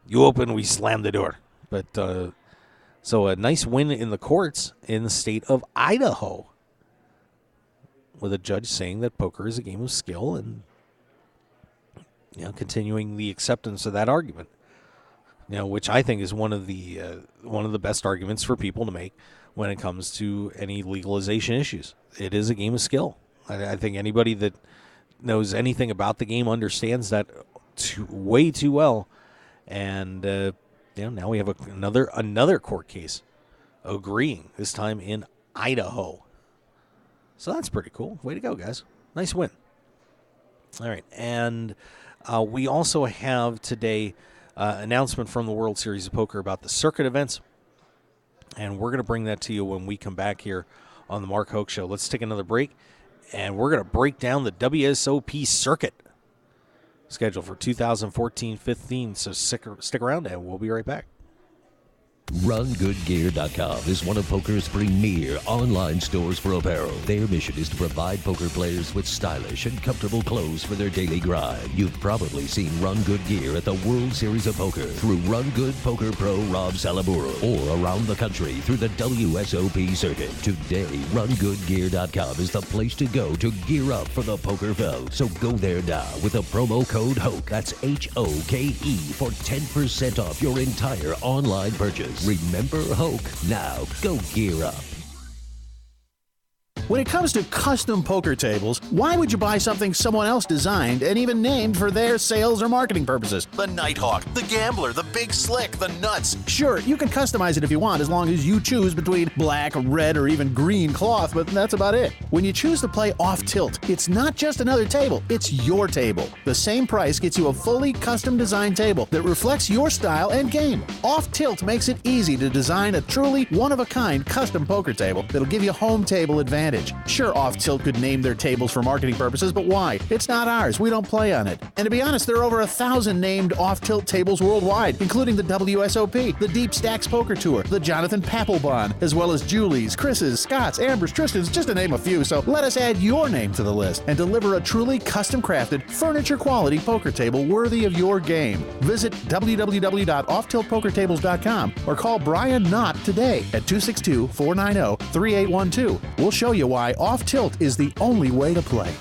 You open, we slam the door. But so a nice win in the courts in the state of Idaho, with a judge saying that poker is a game of skill and continuing the acceptance of that argument. Which I think is one of the best arguments for people to make when it comes to any legalization issues. It is a game of skill. I think anybody that knows anything about the game understands that way too well. And now we have another court case agreeing, this time in Idaho. So that's pretty cool. Way to go, guys. Nice win. All right, and we also have today announcement from the World Series of Poker about the circuit events, and we're going to bring that to you when we come back here on the Mark Hoke Show. Let's take another break, and we're going to break down the WSOP circuit scheduled for 2014-15, so stick around, and we'll be right back. RunGoodGear.com is one of poker's premier online stores for apparel. Their mission is to provide poker players with stylish and comfortable clothes for their daily grind. You've probably seen Run Good Gear at the World Series of Poker through Run Good Poker Pro Rob Salaburo, or around the country through the WSOP circuit. Today, RunGoodGear.com is the place to go to gear up for the poker felt. So go there now with the promo code HOKE, that's HOKE, for 10% off your entire online purchase. Remember Hoke. Now go gear up. When it comes to custom poker tables, why would you buy something someone else designed and even named for their sales or marketing purposes? The Nighthawk, the Gambler, the Big Slick, the Nuts. Sure, you can customize it if you want, as long as you choose between black, red, or even green cloth, but that's about it. When you choose to play off tilt, it's not just another table, it's your table. The same price gets you a fully custom designed table that reflects your style and game. Off tilt makes it easy to design a truly one-of-a-kind custom poker table that'll give you home table advantage. Sure, Off Tilt could name their tables for marketing purposes, but why? It's not ours. We don't play on it. And to be honest, there are over 1,000 named Off Tilt tables worldwide, including the WSOP, the Deep Stacks Poker Tour, the Jonathan Papelbon, as well as Julie's, Chris's, Scott's, Amber's, Tristan's, just to name a few. So let us add your name to the list and deliver a truly custom-crafted, furniture-quality poker table worthy of your game. Visit www.offtiltpokertables.com or call Brian Knott today at 262-490-3812. We'll show you why Off Tilt is the only way to play.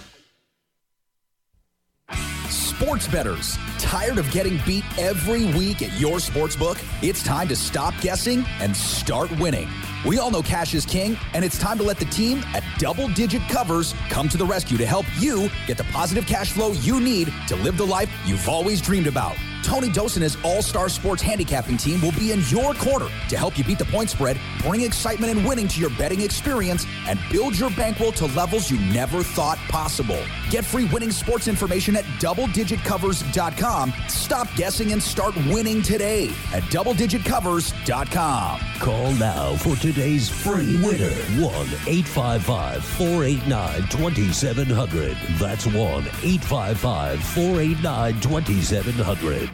Sports bettors, tired of getting beat every week at your sportsbook? It's time to stop guessing and start winning. We all know cash is king, and it's time to let the team at Double Digit Covers come to the rescue to help you get the positive cash flow you need to live the life you've always dreamed about. Tony Dos and his all-star sports handicapping team will be in your corner to help you beat the point spread, bring excitement and winning to your betting experience, and build your bankroll to levels you never thought possible. Get free winning sports information at doubledigitcovers.com. Stop guessing and start winning today at doubledigitcovers.com. Call now for today's free winner. 1-855-489-2700. That's 1-855-489-2700.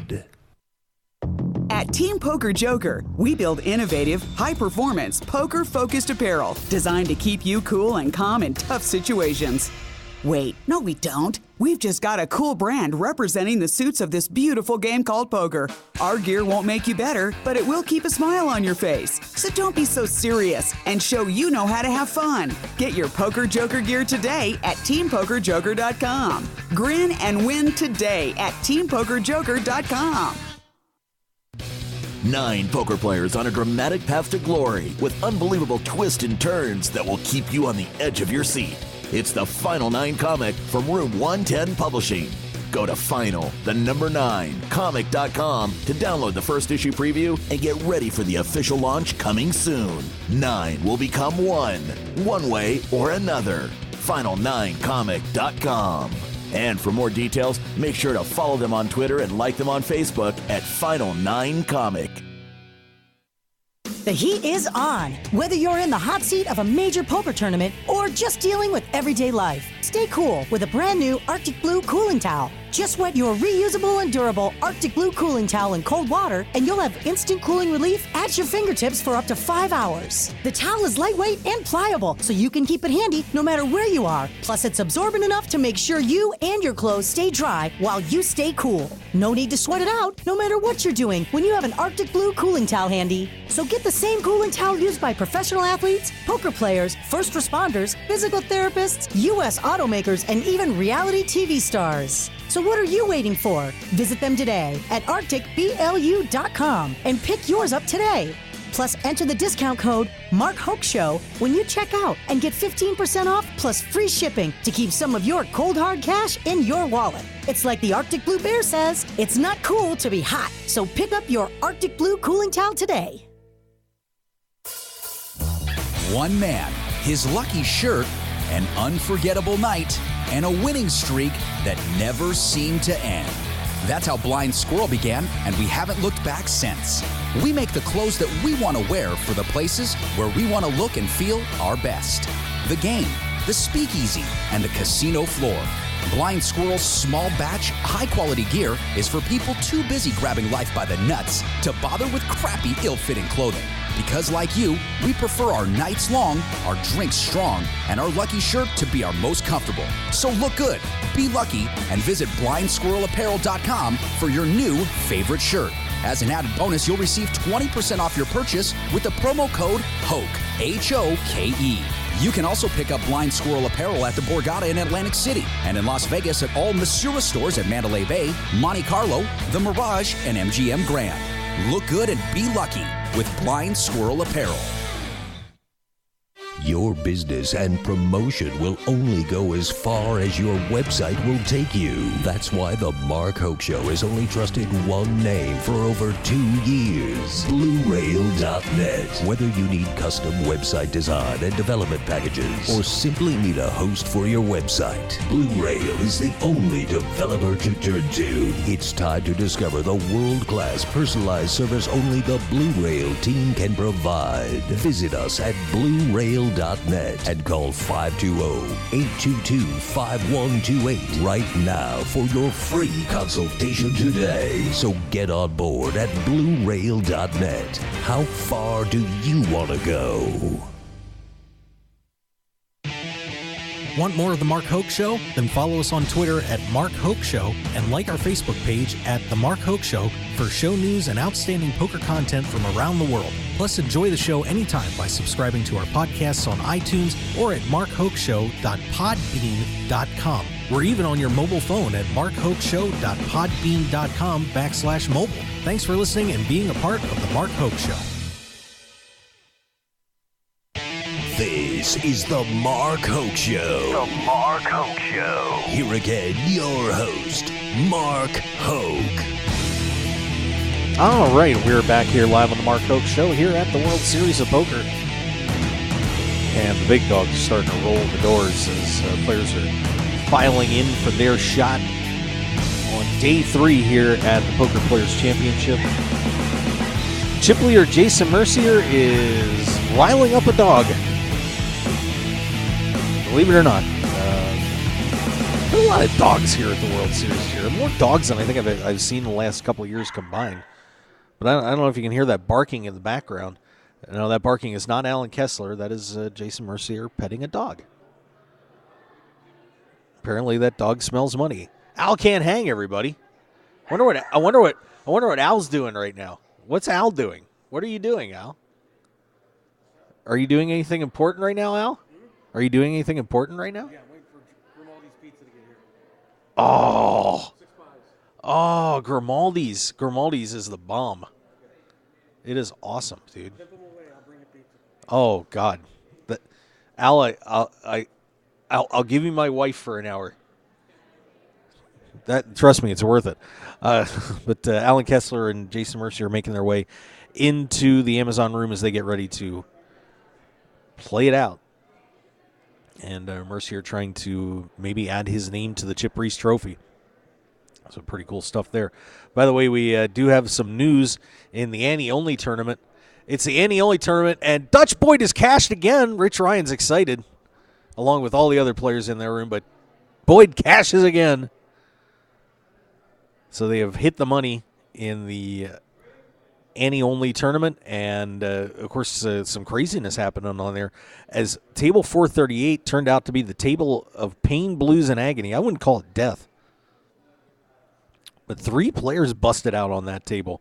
At Team Poker Joker, we build innovative, high-performance, poker-focused apparel designed to keep you cool and calm in tough situations. Wait, no we don't. We've just got a cool brand representing the suits of this beautiful game called poker. Our gear won't make you better, but it will keep a smile on your face. So don't be so serious and show you know how to have fun. Get your Poker Joker gear today at TeamPokerJoker.com. Grin and win today at TeamPokerJoker.com. 9 poker players on a dramatic path to glory with unbelievable twists and turns that will keep you on the edge of your seat. It's the Final 9 comic from Room 110 Publishing. Go to final9comic.com to download the first issue preview and get ready for the official launch coming soon. 9 will become one way or another. Final9comic.com. And for more details, make sure to follow them on Twitter and like them on Facebook at Final 9 Comic. The heat is on. Whether you're in the hot seat of a major poker tournament or just dealing with everyday life, stay cool with a brand new Arctic Blue cooling towel. Just wet your reusable and durable Arctic Blue cooling towel in cold water and you'll have instant cooling relief at your fingertips for up to 5 hours. The towel is lightweight and pliable, so you can keep it handy no matter where you are. Plus, it's absorbent enough to make sure you and your clothes stay dry while you stay cool. No need to sweat it out, no matter what you're doing, when you have an Arctic Blue cooling towel handy. So get the same cooling towel used by professional athletes, poker players, first responders, physical therapists, U.S. automakers, and even reality TV stars. So what are you waiting for? Visit them today at arcticblu.com and pick yours up today. Plus, enter the discount code MarkHokeShow when you check out and get 15% off plus free shipping to keep some of your cold hard cash in your wallet. It's like the Arctic Blue Bear says, it's not cool to be hot. So pick up your Arctic Blue cooling towel today. One man, his lucky shirt, an unforgettable night, and a winning streak that never seemed to end. That's how Blind Squirrel began, and we haven't looked back since. We make the clothes that we want to wear for the places where we want to look and feel our best. The game, the speakeasy, and the casino floor. Blind Squirrel's small batch, high-quality gear is for people too busy grabbing life by the nuts to bother with crappy, ill-fitting clothing. Because like you, we prefer our nights long, our drinks strong, and our lucky shirt to be our most comfortable. So look good, be lucky, and visit blindsquirrelapparel.com for your new favorite shirt. As an added bonus, you'll receive 20% off your purchase with the promo code HOKE, H-O-K-E. You can also pick up Blind Squirrel apparel at the Borgata in Atlantic City and in Las Vegas at all Masura stores at Mandalay Bay, Monte Carlo, The Mirage, and MGM Grand. Look good and be lucky with Blind Squirrel Apparel. Your business and promotion will only go as far as your website will take you. That's why the Mark Hoke Show has only trusted one name for over 2 years. BlueRail.net. Whether you need custom website design and development packages or simply need a host for your website, Blue Rail is the only developer to turn to. It's time to discover the world-class personalized service only the Blue Rail team can provide. Visit us at BlueRail.net and call 520-822-5128 right now for your free consultation today. So get on board at BlueRail.net. How far do you want to go? Want more of The Mark Hoke Show? Then follow us on Twitter at Mark Hoke Show and like our Facebook page at The Mark Hoke Show for show news and outstanding poker content from around the world. Plus, enjoy the show anytime by subscribing to our podcasts on iTunes or at markhokeshow.podbean.com. We're even on your mobile phone at markhokeshow.podbean.com/mobile. Thanks for listening and being a part of The Mark Hoke Show. This is the Mark Hoke Show. The Mark Hoke Show. Here again, your host, Mark Hoke. All right, we're back here live on the Mark Hoke Show here at the World Series of Poker. And the big dogs are starting to roll the doors as players are filing in for their shot on day 3 here at the Poker Players Championship. Chip leader Jason Mercier is riling up a dog. Believe it or not, there are a lot of dogs here at the World Series here. More dogs than I think I've seen in the last couple of years combined. But I don't know if you can hear that barking in the background. No, that barking is not Alan Kessler. That is Jason Mercier petting a dog. Apparently, that dog smells money. Al can't hang, everybody. I wonder what Al's doing right now. What's Al doing? What are you doing, Al? Are you doing anything important right now, Al? Are you doing anything important right now? Yeah, I'm waiting for Grimaldi's pizza to get here. Oh. Oh, Grimaldi's. Grimaldi's is the bomb. It is awesome, dude. Oh, God. Al, I'll give you my wife for an hour. Trust me, it's worth it. But Alan Kessler and Jason Mercier are making their way into the Amazon room as they get ready to play it out. And Mercier trying to maybe add his name to the Chip Reese Trophy. So pretty cool stuff there. By the way, we do have some news in the Annie-only tournament. It's the Annie-only tournament, and Dutch Boyd is cashed again. Rich Ryan's excited, along with all the other players in their room, but Boyd cashes again. So they have hit the money in the Annie-only tournament, and, of course, some craziness happening on there, as table 438 turned out to be the table of pain, blues, and agony. I wouldn't call it death. But 3 players busted out on that table.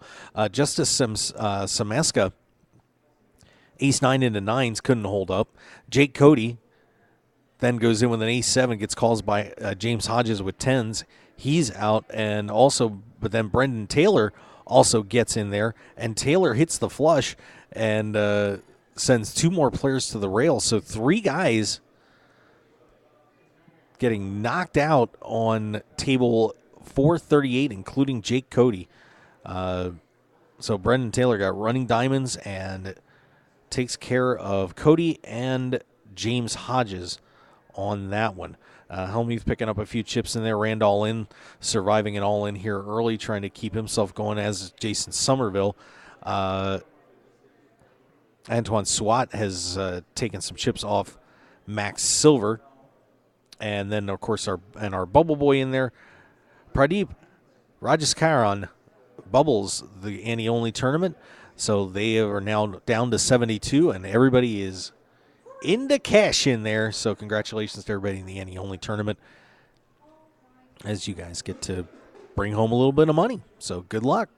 Justice Sameska, ace-9 into 9s, couldn't hold up. Jake Cody then goes in with an ace-7, gets calls by James Hodges with 10s. He's out, and also, but then Brendan Taylor also gets in there, and Taylor hits the flush and sends 2 more players to the rail. So 3 guys getting knocked out on table 438, including Jake Cody. So Brendan Taylor got running diamonds and takes care of Cody and James Hodges on that one. Helmuth picking up a few chips in there. Rand all in, surviving an all in here early, trying to keep himself going, as is Jason Somerville. Antoine Swat has taken some chips off Max Silver. And then, of course, our Bubble Boy in there. Pradeep Rajaskaran bubbles the Annie-only tournament. So they are now down to 72, and everybody is into cash in there. So congratulations to everybody in the Annie-only tournament, as you guys get to bring home a little bit of money. So good luck.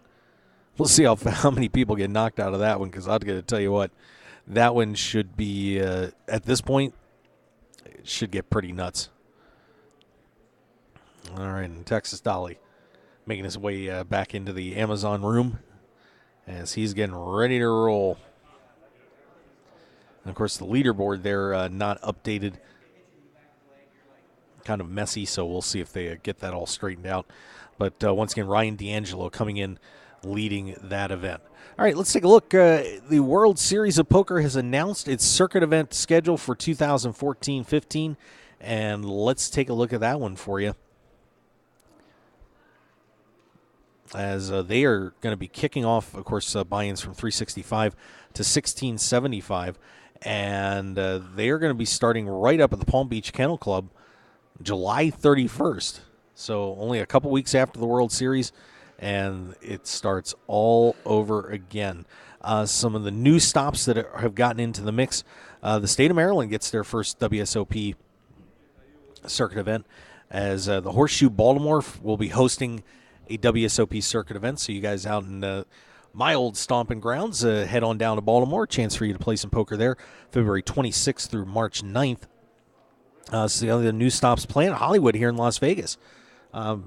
We'll see how many people get knocked out of that one, because I've got to tell you what, that one should be, at this point, it should get pretty nuts. All right, and Texas Dolly making his way back into the Amazon room as he's getting ready to roll. And, of course, the leaderboard there not updated. Kind of messy, so we'll see if they get that all straightened out. But once again, Ryan D'Angelo coming in, leading that event. All right, let's take a look. The World Series of Poker has announced its circuit event schedule for 2014-15, and let's take a look at that one for you. As they are going to be kicking off, of course, buy-ins from 365 to 1675, and they are going to be starting right up at the Palm Beach Kennel Club July 31st. So only a couple weeks after the World Series, and it starts all over again. Some of the new stops that have gotten into the mix. The state of Maryland gets their first WSOP circuit event, as the Horseshoe Baltimore will be hosting a WSOP circuit event. So you guys out in my old stomping grounds, head on down to Baltimore. Chance for you to play some poker there, February 26th through March 9th. So the other new stops, Planet Hollywood here in Las Vegas. I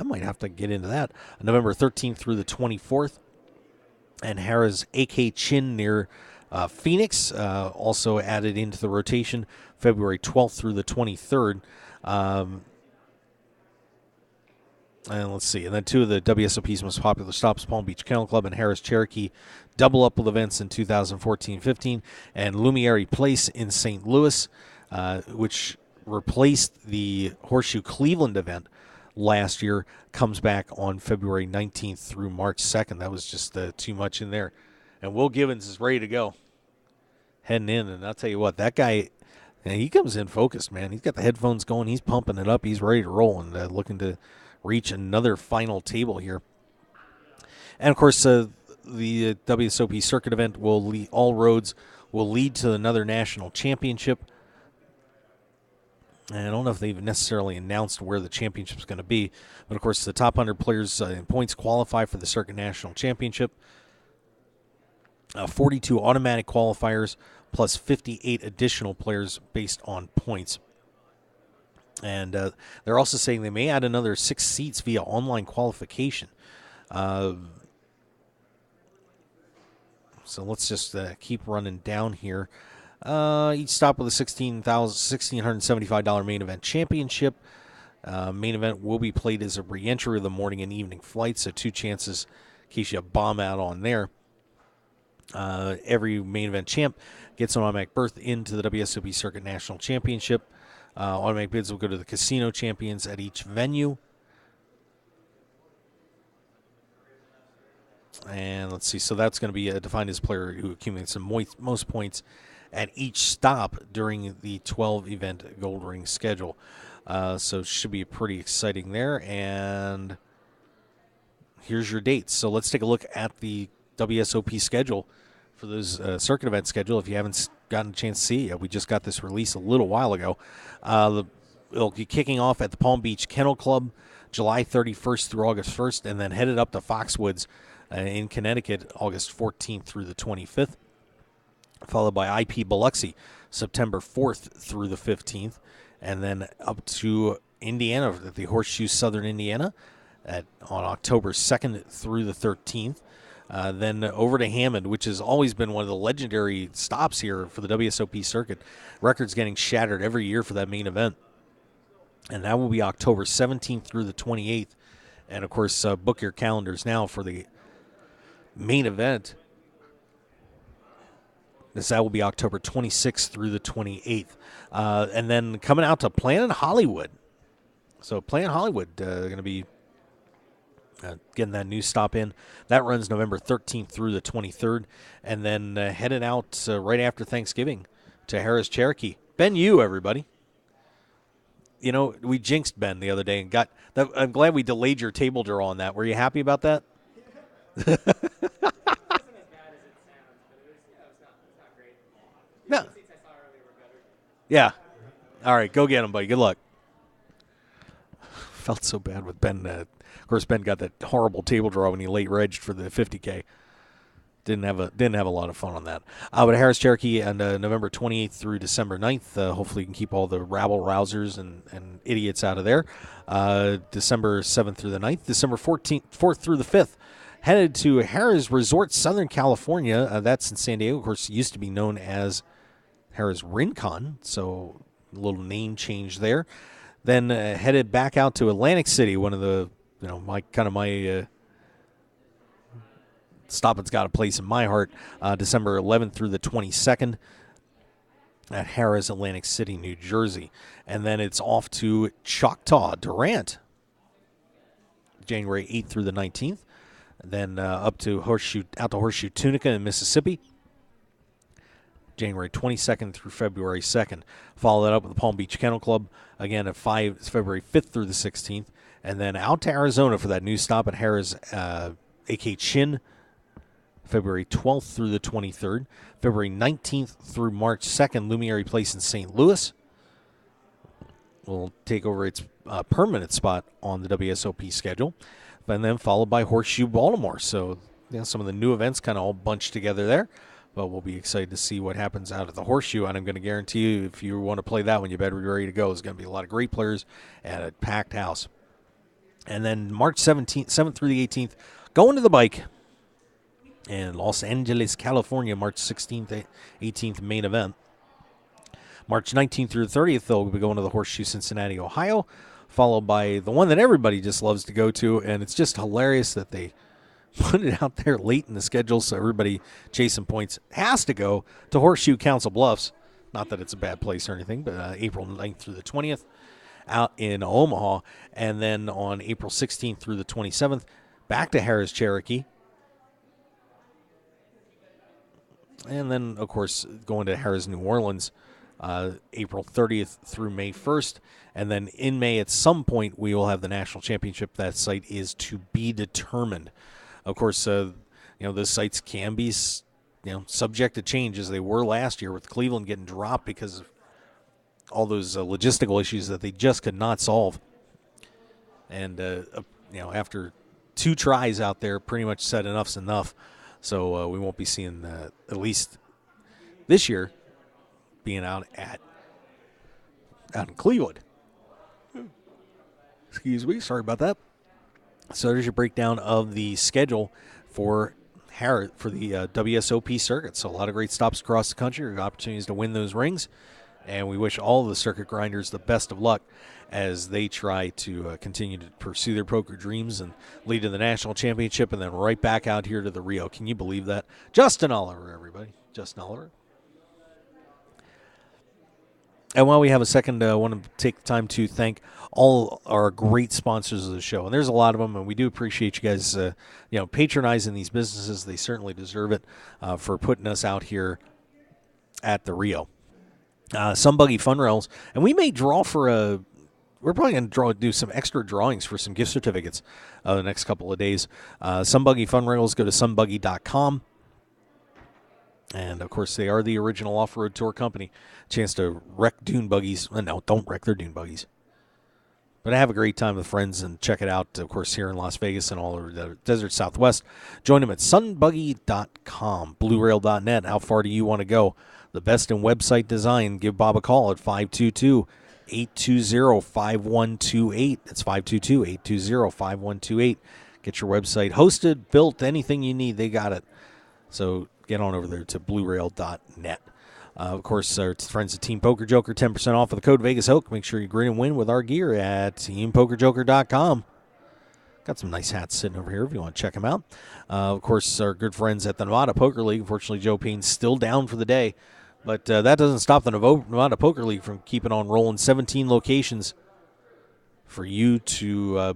might have to get into that. November 13th through the 24th. And Harrah's AK Chin near Phoenix, also added into the rotation, February 12th through the 23rd. And let's see. And then 2 of the WSOP's most popular stops, Palm Beach Kennel Club and Harrah's Cherokee, double up with events in 2014-15. And Lumiere Place in St. Louis, which replaced the Horseshoe Cleveland event last year, comes back on February 19th through March 2nd. That was just too much in there. And Will Givens is ready to go, heading in. And I'll tell you what, that guy, he comes in focused, man. He's got the headphones going. He's pumping it up. He's ready to roll and looking to reach another final table here. And, of course, the WSOP circuit event will lead, all roads will lead to another national championship. And I don't know if they've necessarily announced where the championship is going to be. But, of course, the top 100 players in points qualify for the Circuit National Championship. 42 automatic qualifiers plus 58 additional players based on points. And they're also saying they may add another 6 seats via online qualification. So let's just keep running down here. Each stop with a $1,675 main event championship. Main event will be played as a re-entry of the morning and evening flights, so 2 chances in case you bomb out on there. Every main event champ gets an automatic berth into the WSOP Circuit National Championship. Automatic bids will go to the casino champions at each venue. And let's see, so that's going to be defined as a player who accumulates the most points at each stop during the 12-event Gold Ring schedule. So it should be pretty exciting there. And here's your dates. So let's take a look at the WSOP schedule for those circuit event schedule. If you haven't gotten a chance to see it, we just got this release a little while ago. It'll be kicking off at the Palm Beach Kennel Club July 31st through August 1st, and then headed up to Foxwoods in Connecticut August 14th through the 25th, followed by IP Biloxi September 4th through the 15th, and then up to Indiana, at the Horseshoe Southern Indiana, on October 2nd through the 13th. Then over to Hammond, which has always been one of the legendary stops here for the WSOP circuit. Records getting shattered every year for that main event. And that will be October 17th through the 28th. And, of course, book your calendars now for the main event. That will be October 26th through the 28th. And then coming out to Planet Hollywood. So Planet Hollywood going to be getting that new stop in. That runs November 13th through the 23rd. And then headed out right after Thanksgiving to Harris Cherokee. Ben Yu, everybody. You know, we jinxed Ben the other day and got that. I'm glad we delayed your table draw on that. Were you happy about that? No. Yeah. All right, go get him, buddy. Good luck. Felt so bad with Ben. Of course, Ben got that horrible table draw when he late regged for the 50K. Didn't have a lot of fun on that. But Harris Cherokee on November 28th through December 9th. Hopefully, you can keep all the rabble-rousers and idiots out of there. December 7th through the 9th. December 4th through the 5th. Headed to Harris Resort, Southern California. That's in San Diego. Of course, it used to be known as Harris Rincon, so a little name change there. Then headed back out to Atlantic City, one of the, my stop that's got a place in my heart, December 11th through the 22nd at Harris, Atlantic City, New Jersey. And then it's off to Choctaw, Durant, January 8th through the 19th. Then up to Horseshoe Tunica in Mississippi, January 22nd through February 2nd. Follow that up with the Palm Beach Kennel Club, again at February 5th through the 16th. And then out to Arizona for that new stop at Harris AK Chin, February 12th through the 23rd. February 19th through March 2nd, Lumiere Place in St. Louis will take over its permanent spot on the WSOP schedule. And then followed by Horseshoe Baltimore. So some of the new events kind of all bunched together there. But we'll be excited to see what happens out at the Horseshoe. And I'm going to guarantee you, if you want to play that one, you better be ready to go. There's going to be a lot of great players at a packed house. And then March 7th through the 18th, going to the bike in Los Angeles, California, March 16th, 18th main event. March 19th through the 30th, they'll be going to the Horseshoe Cincinnati, Ohio, followed by the one that everybody just loves to go to, and it's just hilarious that they put it out there late in the schedule so everybody chasing points has to go to Horseshoe Council Bluffs. Not that it's a bad place or anything, but April 9th through the 20th out in Omaha, and then on April 16th through the 27th, back to Harris Cherokee. And then, of course, going to Harris New Orleans, April 30th through May 1st. And then in May, at some point, we will have the national championship. That site is to be determined. Of course, those sites can be, subject to change as they were last year with Cleveland getting dropped because of all those logistical issues that they just could not solve. And, after 2 tries out there, pretty much said enough's enough. So we won't be seeing, at least this year, being out in Cleveland. Excuse me, sorry about that. So there's your breakdown of the schedule for the WSOP circuit. So a lot of great stops across the country, opportunities to win those rings, and we wish all of the circuit grinders the best of luck as they try to continue to pursue their poker dreams and lead to the national championship and then right back out here to the Rio. Can you believe that? Justin Oliver, everybody. Justin Oliver. And while we have a second, I want to take the time to thank all our great sponsors of the show. And there's a lot of them, and we do appreciate you guys patronizing these businesses. They certainly deserve it for putting us out here at the Rio. Some Buggy Fun Rails, and we may draw for we're probably going to do some extra drawings for some gift certificates the next couple of days. Some Buggy Fun Rails, go to sunbuggy.com. And, of course, they are the original off-road tour company. Chance to wreck dune buggies. No, don't wreck their dune buggies. But have a great time with friends and check it out, of course, here in Las Vegas and all over the desert Southwest. Join them at sunbuggy.com, bluerail.net. How far do you want to go? The best in website design. Give Bob a call at 522 820-5128. That's 522-820-5128. Get your website hosted, built, anything you need, they got it. So get on over there to bluerail.net. Of course, our friends at Team Poker Joker, 10% off with the code VegasHoke. Make sure you grin and win with our gear at teampokerjoker.com. Got some nice hats sitting over here if you want to check them out. Of course, our good friends at the Nevada Poker League. Unfortunately, Joe Payne's still down for the day. But that doesn't stop the Nevada Poker League from keeping on rolling. 17 locations for you to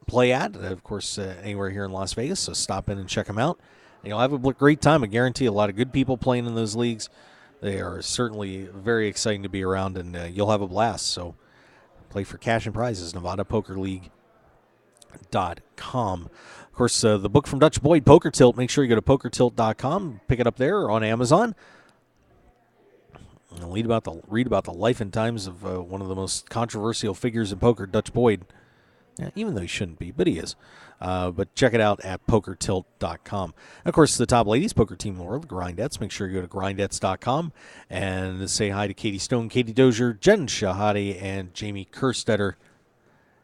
play at. Of course, anywhere here in Las Vegas. So stop in and check them out. And you'll have a great time. I guarantee a lot of good people playing in those leagues. They are certainly very exciting to be around, and you'll have a blast. So play for cash and prizes. NevadaPokerLeague.com. Of course, the book from Dutch Boyd, Poker Tilt. Make sure you go to PokerTilt.com. Pick it up there or on Amazon. And read about the life and times of one of the most controversial figures in poker, Dutch Boyd. Yeah, even though he shouldn't be, but he is. But check it out at PokerTilt.com. Of course, the top ladies poker team in the world, the Grindettes. Make sure you go to Grindettes.com and say hi to Katie Stone, Katie Dozier, Jen Shahade, and Jamie Kerstetter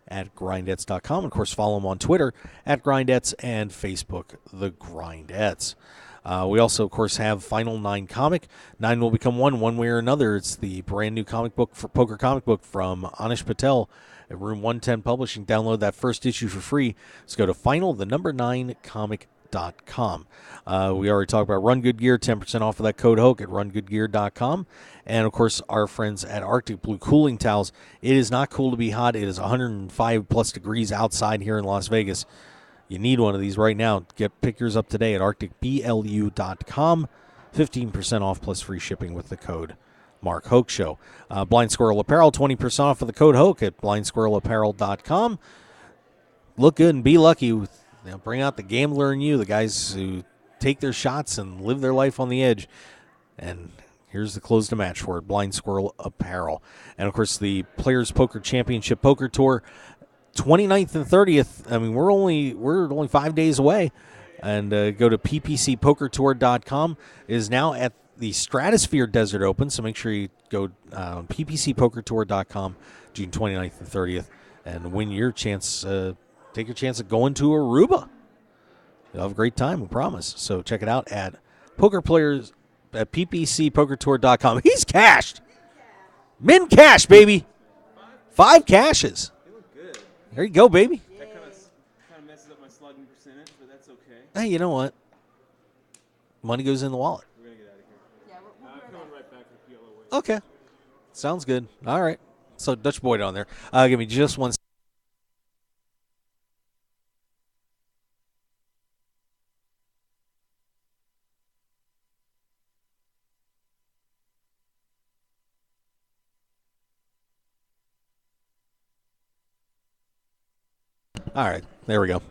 at Grindettes.com. Of course, follow them on Twitter at Grindettes and Facebook, the Grindettes. We also, of course, have Final 9 comic. 9 will become one way or another. It's the brand new comic book, for poker comic book from Anish Patel at Room 110 Publishing. Download that first issue for free. Let's go to final9comic.com. We already talked about Run Good Gear, 10% off of that code Hoke at rungoodgear.com. And, of course, our friends at Arctic Blue Cooling Towels. It is not cool to be hot. It is 105-plus degrees outside here in Las Vegas. You need one of these right now. Pick yours up today at arcticblu.com. 15% off plus free shipping with the code Mark Hoke Show. Blind Squirrel Apparel, 20% off with the code Hoke at blindsquirrelapparel.com. Look good and be lucky. Bring out the gambler in you, the guys who take their shots and live their life on the edge. And here's the close to match for it, Blind Squirrel Apparel. And, of course, the Players Poker Championship Poker Tour, 29th and 30th. I mean, we're only 5 days away. And go to ppcpokertour.com. It is now at the Stratosphere Desert Open, so make sure you go on ppcpokertour.com June 29th and 30th and win your chance. Take your chance of going to Aruba. You'll have a great time, we promise. So check it out at pokerplayers at ppcpokertour.com. He's cashed. Min cash, baby. 5 cashes. There you go, baby. That kind of messes up my slugging percentage, but that's okay. Hey, you know what? Money goes in the wallet. We're going to get out of here. Yeah, I'm coming right back with the yellow way. Okay. Sounds good. All right. So Dutch Boyd on there. Give me just one second. All right, there we go.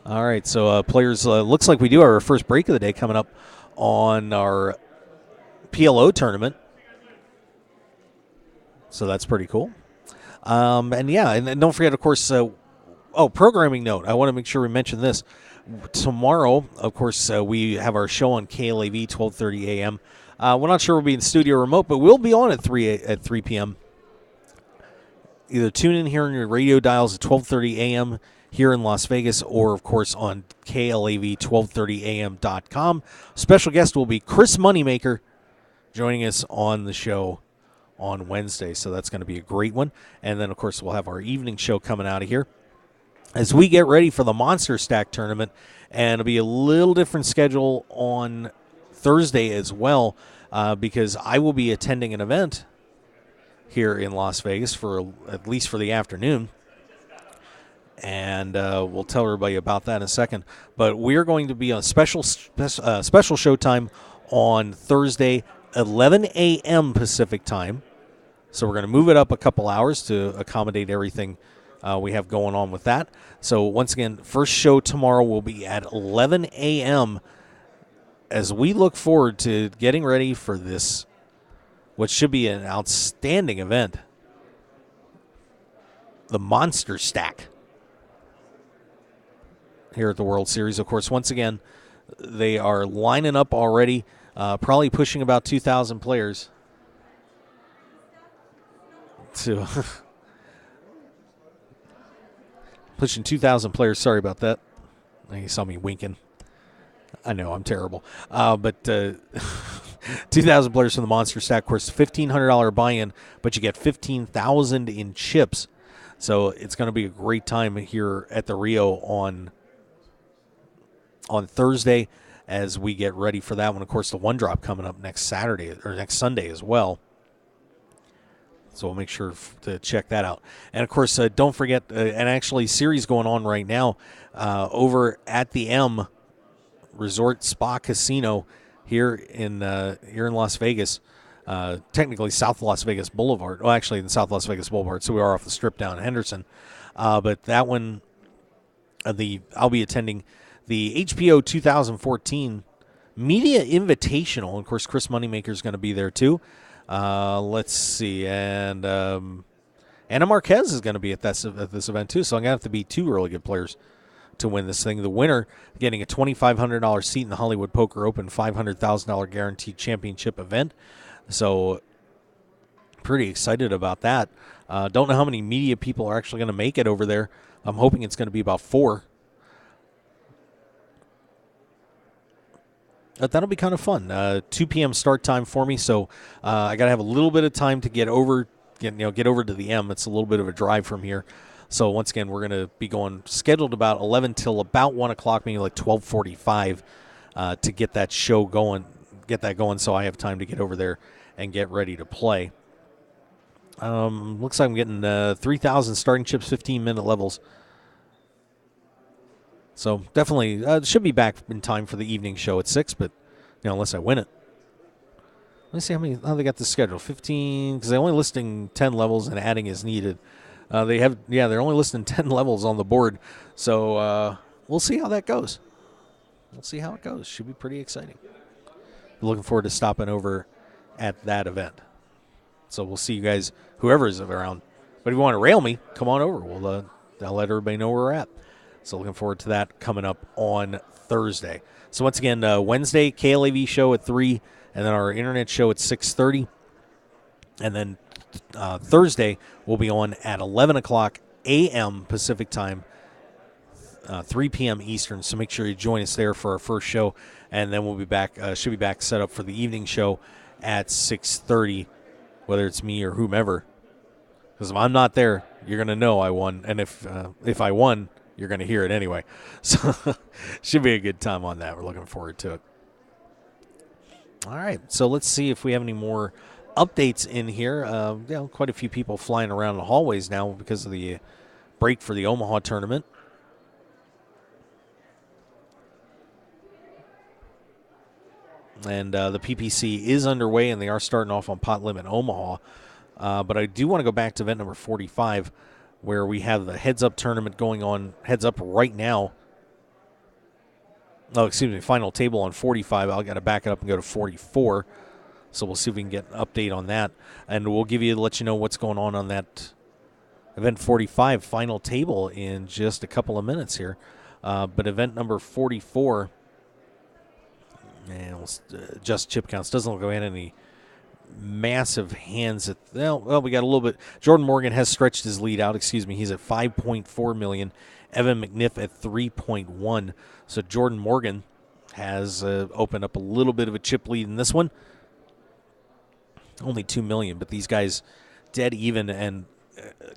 All right, so players, looks like we do our first break of the day coming up on our PLO tournament. So that's pretty cool. And don't forget, of course, programming note. I want to make sure we mention this. Tomorrow, of course, we have our show on KLAV, 12:30 a.m. We're not sure we'll be in studio remote, but we'll be on at 3 p.m. Either tune in here on your radio dials at 12:30 a.m. here in Las Vegas, or, of course, on KLAV1230am.com. Special guest will be Chris Moneymaker joining us on the show on Wednesday, so that's going to be a great one. And then, of course, we'll have our evening show coming out of here as we get ready for the Monster Stack tournament, and it'll be a little different schedule on Thursday as well, because I will be attending an event here in Las Vegas at least for the afternoon, and we'll tell everybody about that in a second. But we're going to be on special showtime on Thursday, 11 a.m. Pacific time. So we're going to move it up a couple hours to accommodate everything we have going on with that. So once again, first show tomorrow will be at 11 a.m. as we look forward to getting ready for this, what should be an outstanding event, the Monster Stack here at the World Series. Of course, once again, they are lining up already, probably pushing about 2,000 players. to pushing 2,000 players. Sorry about that. You saw me winking. I know, I'm terrible. But 2,000 players from the Monster Stack course, $1,500 buy-in, but you get 15,000 in chips. So it's going to be a great time here at the Rio on Thursday as we get ready for that one. Of course, the one drop coming up next Saturday or next Sunday as well. So we'll make sure to check that out. And, of course, don't forget, and actually series going on right now over at the M Resort Spa Casino here in Las Vegas, technically South Las Vegas Boulevard. Well, actually in South Las Vegas Boulevard, so we are off the strip down in Henderson. But that one, I'll be attending the HPO 2014 Media Invitational. Of course, Chris Moneymaker is going to be there too. Let's see, and Anna Marquez is going to be at this event too. So I'm going to have to beat two really good players to win this thing. The winner getting a $2,500 seat in the Hollywood Poker Open $500,000 guaranteed championship event. So pretty excited about that. Don't know how many media people are actually going to make it over there. I'm hoping it's going to be about 4. But that'll be kind of fun. 2 p.m. start time for me, so I got to have a little bit of time to get over to the M. It's a little bit of a drive from here. So once again, we're going to be going scheduled about 11 till about 1 o'clock, maybe like 12:45 to get that show going, so I have time to get over there and get ready to play. Looks like I'm getting 3,000 starting chips, 15-minute levels. So definitely should be back in time for the evening show at 6, but unless I win it. Let me see how they got this schedule. 15, because they're only listing 10 levels and adding is needed. They're only listing 10 levels on the board. So we'll see how that goes. Should be pretty exciting. Looking forward to stopping over at that event. So we'll see you guys, whoever is around. But if you want to rail me, come on over. I'll let everybody know where we're at. So looking forward to that coming up on Thursday. So once again, Wednesday, KLAV show at 3, and then our internet show at 6:30. And then Thursday, we'll be on at 11 o'clock a.m. Pacific time, 3 p.m. Eastern. So make sure you join us there for our first show. And then we'll be back, should be back set up for the evening show at 6:30, whether it's me or whomever. Because if I'm not there, you're going to know I won. And if I won, you're going to hear it anyway. So should be a good time on that. We're looking forward to it. All right, so let's see if we have any more updates in here. Quite a few people flying around the hallways now because of the break for the Omaha tournament. And the PPC is underway, and they are starting off on Pot Limit Omaha. But I do want to go back to event number 45, where we have the heads-up tournament going on, heads-up right now. Oh, excuse me, final table on 45. I've got to back it up and go to 44. So we'll see if we can get an update on that. And we'll let you know what's going on that event 45 final table in just a couple of minutes here. But event number 44, and let's adjust chip counts. Doesn't look like we had any massive hands. We got a little bit. Jordan Morgan has stretched his lead out. He's at 5.4 million. Evan McNiff at 3.1. So Jordan Morgan has opened up a little bit of a chip lead in this one. Only 2 million, but these guys dead even and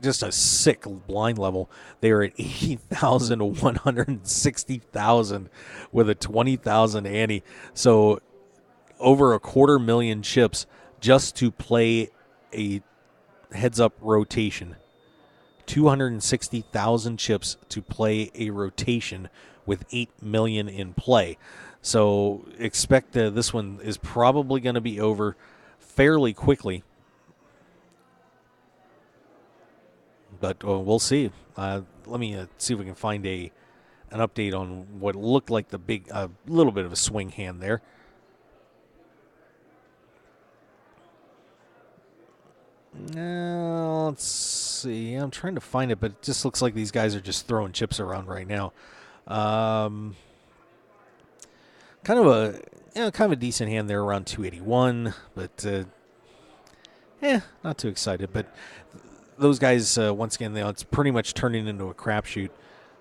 just a sick blind level. They are at 80,000 to 160,000 with a 20,000 ante. So over a 250,000 chips just to play a heads-up rotation. 260,000 chips to play a rotation with 8 million in play. So expect this one is probably going to be over fairly quickly. But we'll see. Let me see if we can find an update on what looked like the big, little bit of a swing hand there. Let's see. I'm trying to find it, but it just looks like these guys are just throwing chips around right now. Kind of a decent hand there around 281, but not too excited. But those guys, once again, it's pretty much turning into a crapshoot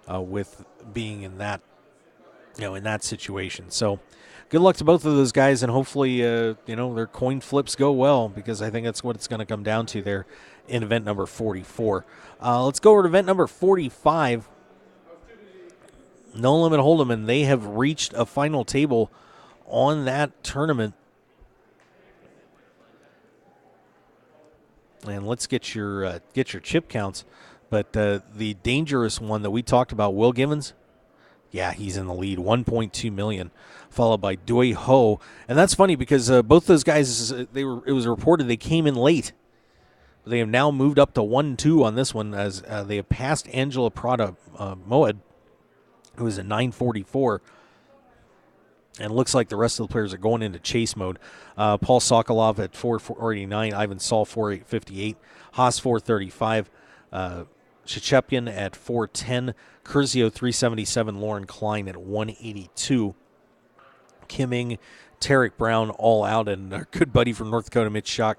with being in that, in that situation. So good luck to both of those guys, and hopefully, their coin flips go well, because I think that's what it's going to come down to there in event number 44. Let's go over to event number 45. No Limit Hold'em, and they have reached a final table on that tournament. And let's get your chip counts. But the dangerous one that we talked about, Will Givens, yeah, he's in the lead, 1.2 million, followed by Doi Ho. And that's funny because both those guys, it was reported they came in late. They have now moved up to 1-2 on this one, as they have passed Angela Prada Moed, who is at 944. And it looks like the rest of the players are going into chase mode. Paul Sokolov at 449, Ivan Saul 458, Haas 435, Shechepkin at 410, Curzio 377, Lauren Klein at 182. Kimming, Tarek Brown all out, and our good buddy from North Dakota, Mitch Schock,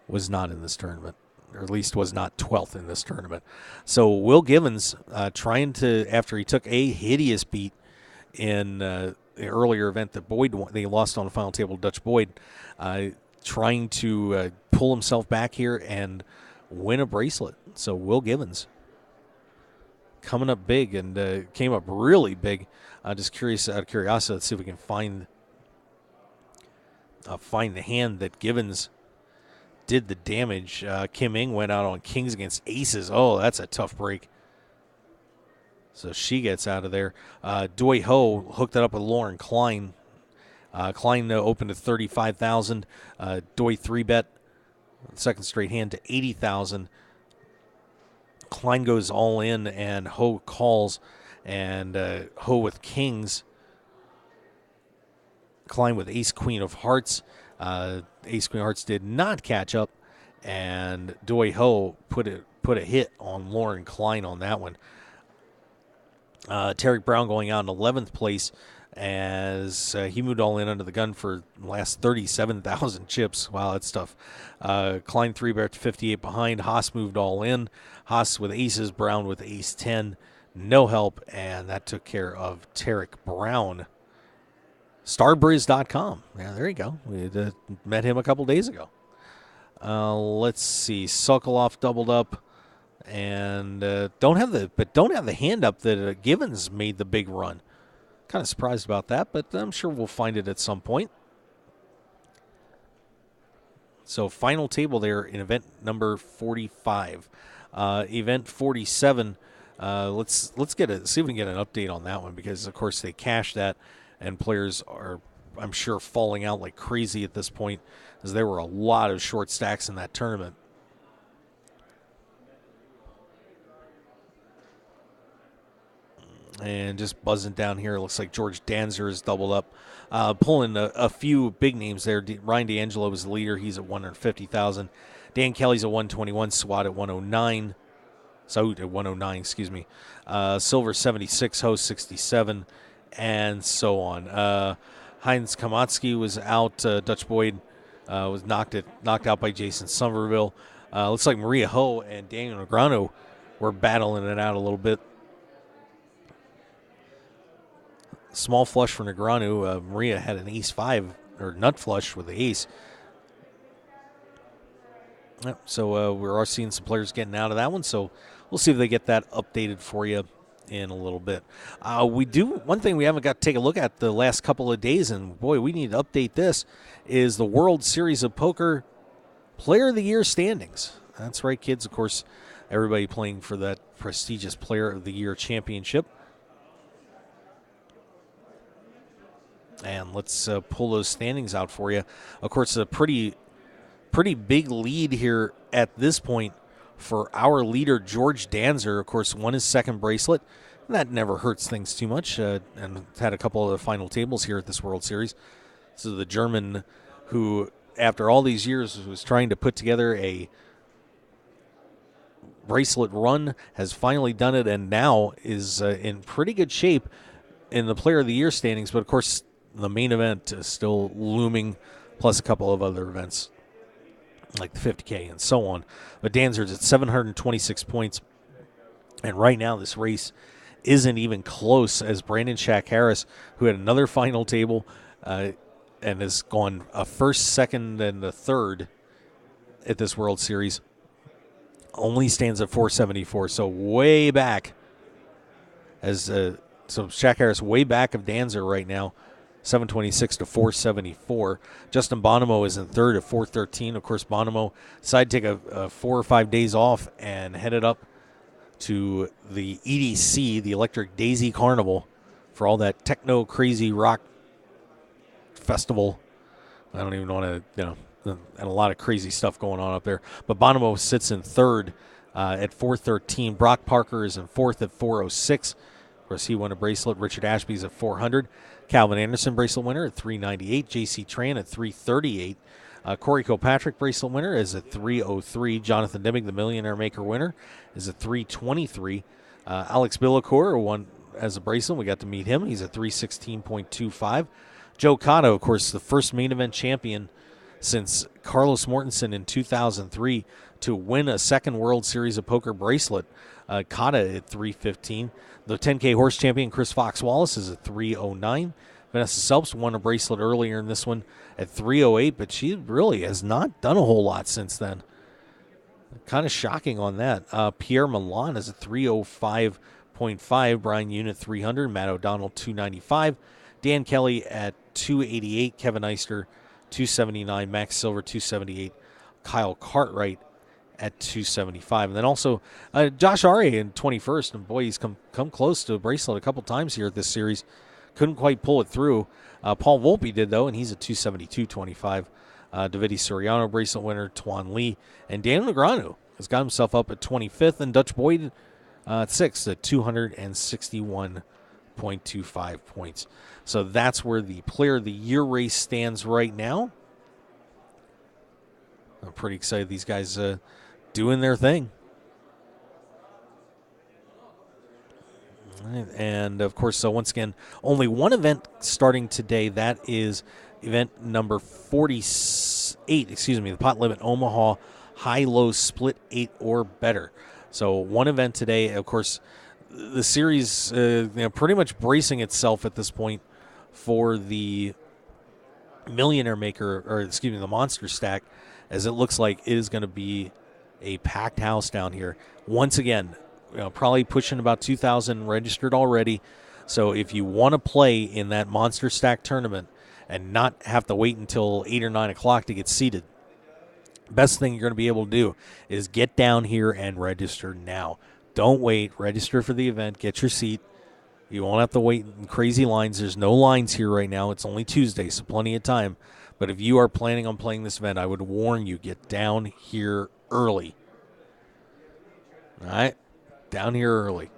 was not in this tournament, or at least was not 12th in this tournament. So Will Givens trying to, after he took a hideous beat in the earlier event that Boyd won, they lost on the final table to Dutch Boyd, trying to pull himself back here and win a bracelet. So Will Givens coming up big, and came up really big. Just curious, out of curiosity, let's see if we can find the hand that Givens did the damage. Kim Ing went out on kings against aces. Oh, that's a tough break. So she gets out of there. Doi Ho hooked it up with Lauren Klein. Klein opened at 35,000. Doi 3-bet, second straight hand, to 80,000. Klein goes all in, and Ho calls, and Ho with kings. Klein with ace queen of hearts. Ace queen of hearts did not catch up, and Doi Ho put a hit on Lauren Klein on that one. Tarek Brown going out in 11th place, as he moved all in under the gun for the last 37,000 chips. Wow, that's tough. Klein 3-bet to 58 behind. Haas moved all in. Haas with aces, Brown with ace 10. No help, and that took care of Tarek Brown. Starbriz.com. Yeah, there you go. We met him a couple days ago. Let's see. Sokolov doubled up, and don't have the hand up that Givens made the big run. Kind of surprised about that, but I'm sure we'll find it at some point. So final table there in event number 45. Event 47. Let's see if we can get an update on that one, because of course they cashed that, and players are, I'm sure, falling out like crazy at this point, as there were a lot of short stacks in that tournament. And just buzzing down here, it looks like George Danzer is doubled up. Pulling a few big names there. Ryan D'Angelo is the leader. He's at 150,000. Dan Kelly's at 121. Swat at 109. Saud at 109, excuse me. Silver 76. Host 67. And so on. Heinz Kamatsky was out. Dutch Boyd was knocked out by Jason Somerville. Looks like Maria Ho and Daniel Negreanu were battling it out a little bit. Small flush for Negreanu. Maria had an ace-5, or nut flush with the ace. Yep, so we are seeing some players getting out of that one, so we'll see if they get that updated for you in a little bit. One thing we haven't got to take a look at the last couple of days, and boy, we need to update this, is the World Series of Poker Player of the Year standings. That's right, kids. Of course, everybody playing for that prestigious Player of the Year championship. And let's pull those standings out for you. Of course, a pretty big lead here at this point for our leader, George Danzer. Of course, won his second bracelet. That never hurts things too much, and had a couple of the final tables here at this World Series. This is the German who, after all these years, was trying to put together a bracelet run, has finally done it, and now is in pretty good shape in the Player of the Year standings. But, of course, the main event is still looming, plus a couple of other events. like the 50K and so on. But Danzer's at 726 points. And right now this race isn't even close, as Brandon Shaq Harris, who had another final table and has gone a first, second, and a third at this World Series, only stands at 474. So way back. So Shaq Harris way back of Danzer right now, 726 to 474. Justin Bonomo is in third at 413. Of course, Bonomo decided to take a 4 or 5 days off and headed up to the EDC, the Electric Daisy Carnival, for all that techno crazy rock festival. I don't even want to, and a lot of crazy stuff going on up there. But Bonomo sits in third at 413. Brock Parker is in fourth at 406. Of course, he won a bracelet. Richard Ashby's at 400. Calvin Anderson, bracelet winner, at 398. J.C. Tran at 338. Corey Kilpatrick, bracelet winner, is at 303. Jonathan Demming, the Millionaire Maker winner, is at 323. Alex Billicour won as a bracelet. We got to meet him. He's at 316.25. Joe Cotto, of course, the first main event champion since Carlos Mortensen in 2003 to win a second World Series of Poker bracelet. Cotto at 315. The 10K horse champion, Chris Fox Wallace, is at 309. Vanessa Selps won a bracelet earlier in this one at 308, but she really has not done a whole lot since then. Kind of shocking on that. Pierre Milan is at 305.5. Brian Yoon at 300. Matt O'Donnell, 295. Dan Kelly at 288. Kevin Eister, 279. Max Silver, 278. Kyle Cartwright at 275. And then also Josh Aria in 21st. And boy, he's come close to a bracelet a couple times here at this series. Couldn't quite pull it through. Paul Volpe did, though, and he's at 272.25. Davide Soriano, bracelet winner, Tuan Lee. And Daniel Negreanu has got himself up at 25th. And Dutch Boyd at 6th at 261.25 points. So that's where the Player of the Year race stands right now. I'm pretty excited. These guys doing their thing. And, of course, so once again, only one event starting today. That is event number 48, the Pot Limit Omaha High-Low Split 8 or better. So one event today. Of course, the series pretty much bracing itself at this point for the Millionaire Maker, the Monster Stack, as it looks like it is going to be a packed house down here. Once again, probably pushing about 2,000 registered already. So if you want to play in that Monster Stack tournament and not have to wait until 8 or 9 o'clock to get seated, best thing you're going to be able to do is get down here and register now. Don't wait. Register for the event. Get your seat. You won't have to wait in crazy lines. There's no lines here right now. It's only Tuesday, so plenty of time. But if you are planning on playing this event, I would warn you, get down here early. All right? Down here early.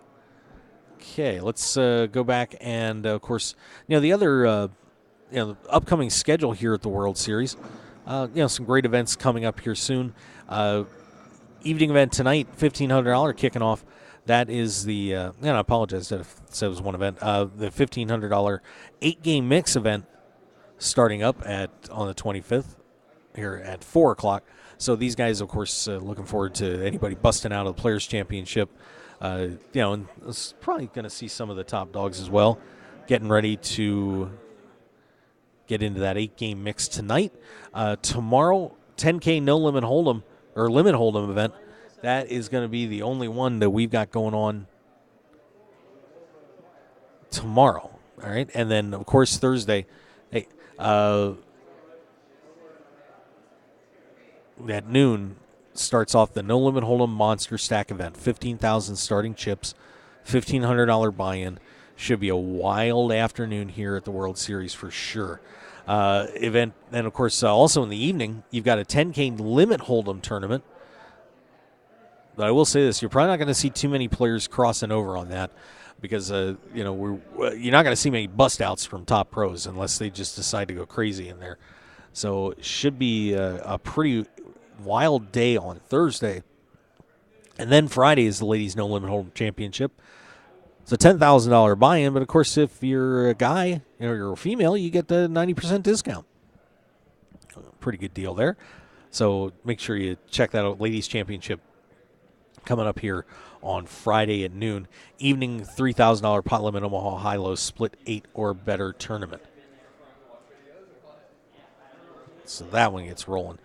Okay, let's go back and, of course, the other the upcoming schedule here at the World Series. Some great events coming up here soon. Evening event tonight, $1,500 kicking off. That is the, I apologize that I said it was one event. The $1,500 8-game mix event starting up on the 25th here at 4 o'clock. So these guys, of course, looking forward to anybody busting out of the Players' Championship. And it's probably going to see some of the top dogs as well getting ready to get into that 8-game mix tonight. Tomorrow, 10K No Limit Hold'em or Limit Hold'em event. That is going to be the only one that we've got going on tomorrow. All right, and then of course Thursday, at noon starts off the No Limit Hold'em Monster Stack event. 15,000 starting chips, $1,500 buy-in. Should be a wild afternoon here at the World Series for sure. Event, and of course, also in the evening, you've got a 10K Limit Hold'em tournament. But I will say this: you're probably not going to see too many players crossing over on that, because you're not going to see many bust outs from top pros unless they just decide to go crazy in there. So it should be a pretty wild day on Thursday. And then Friday is the Ladies No Limit Hold'em Championship. It's a $10,000 buy-in, but of course if you're a guy or you're a female, you get the 90% discount. Pretty good deal there. So make sure you check that out. Ladies Championship coming up here on Friday at noon. Evening $3,000 pot limit Omaha high-low split 8 or better tournament. So that one gets rolling.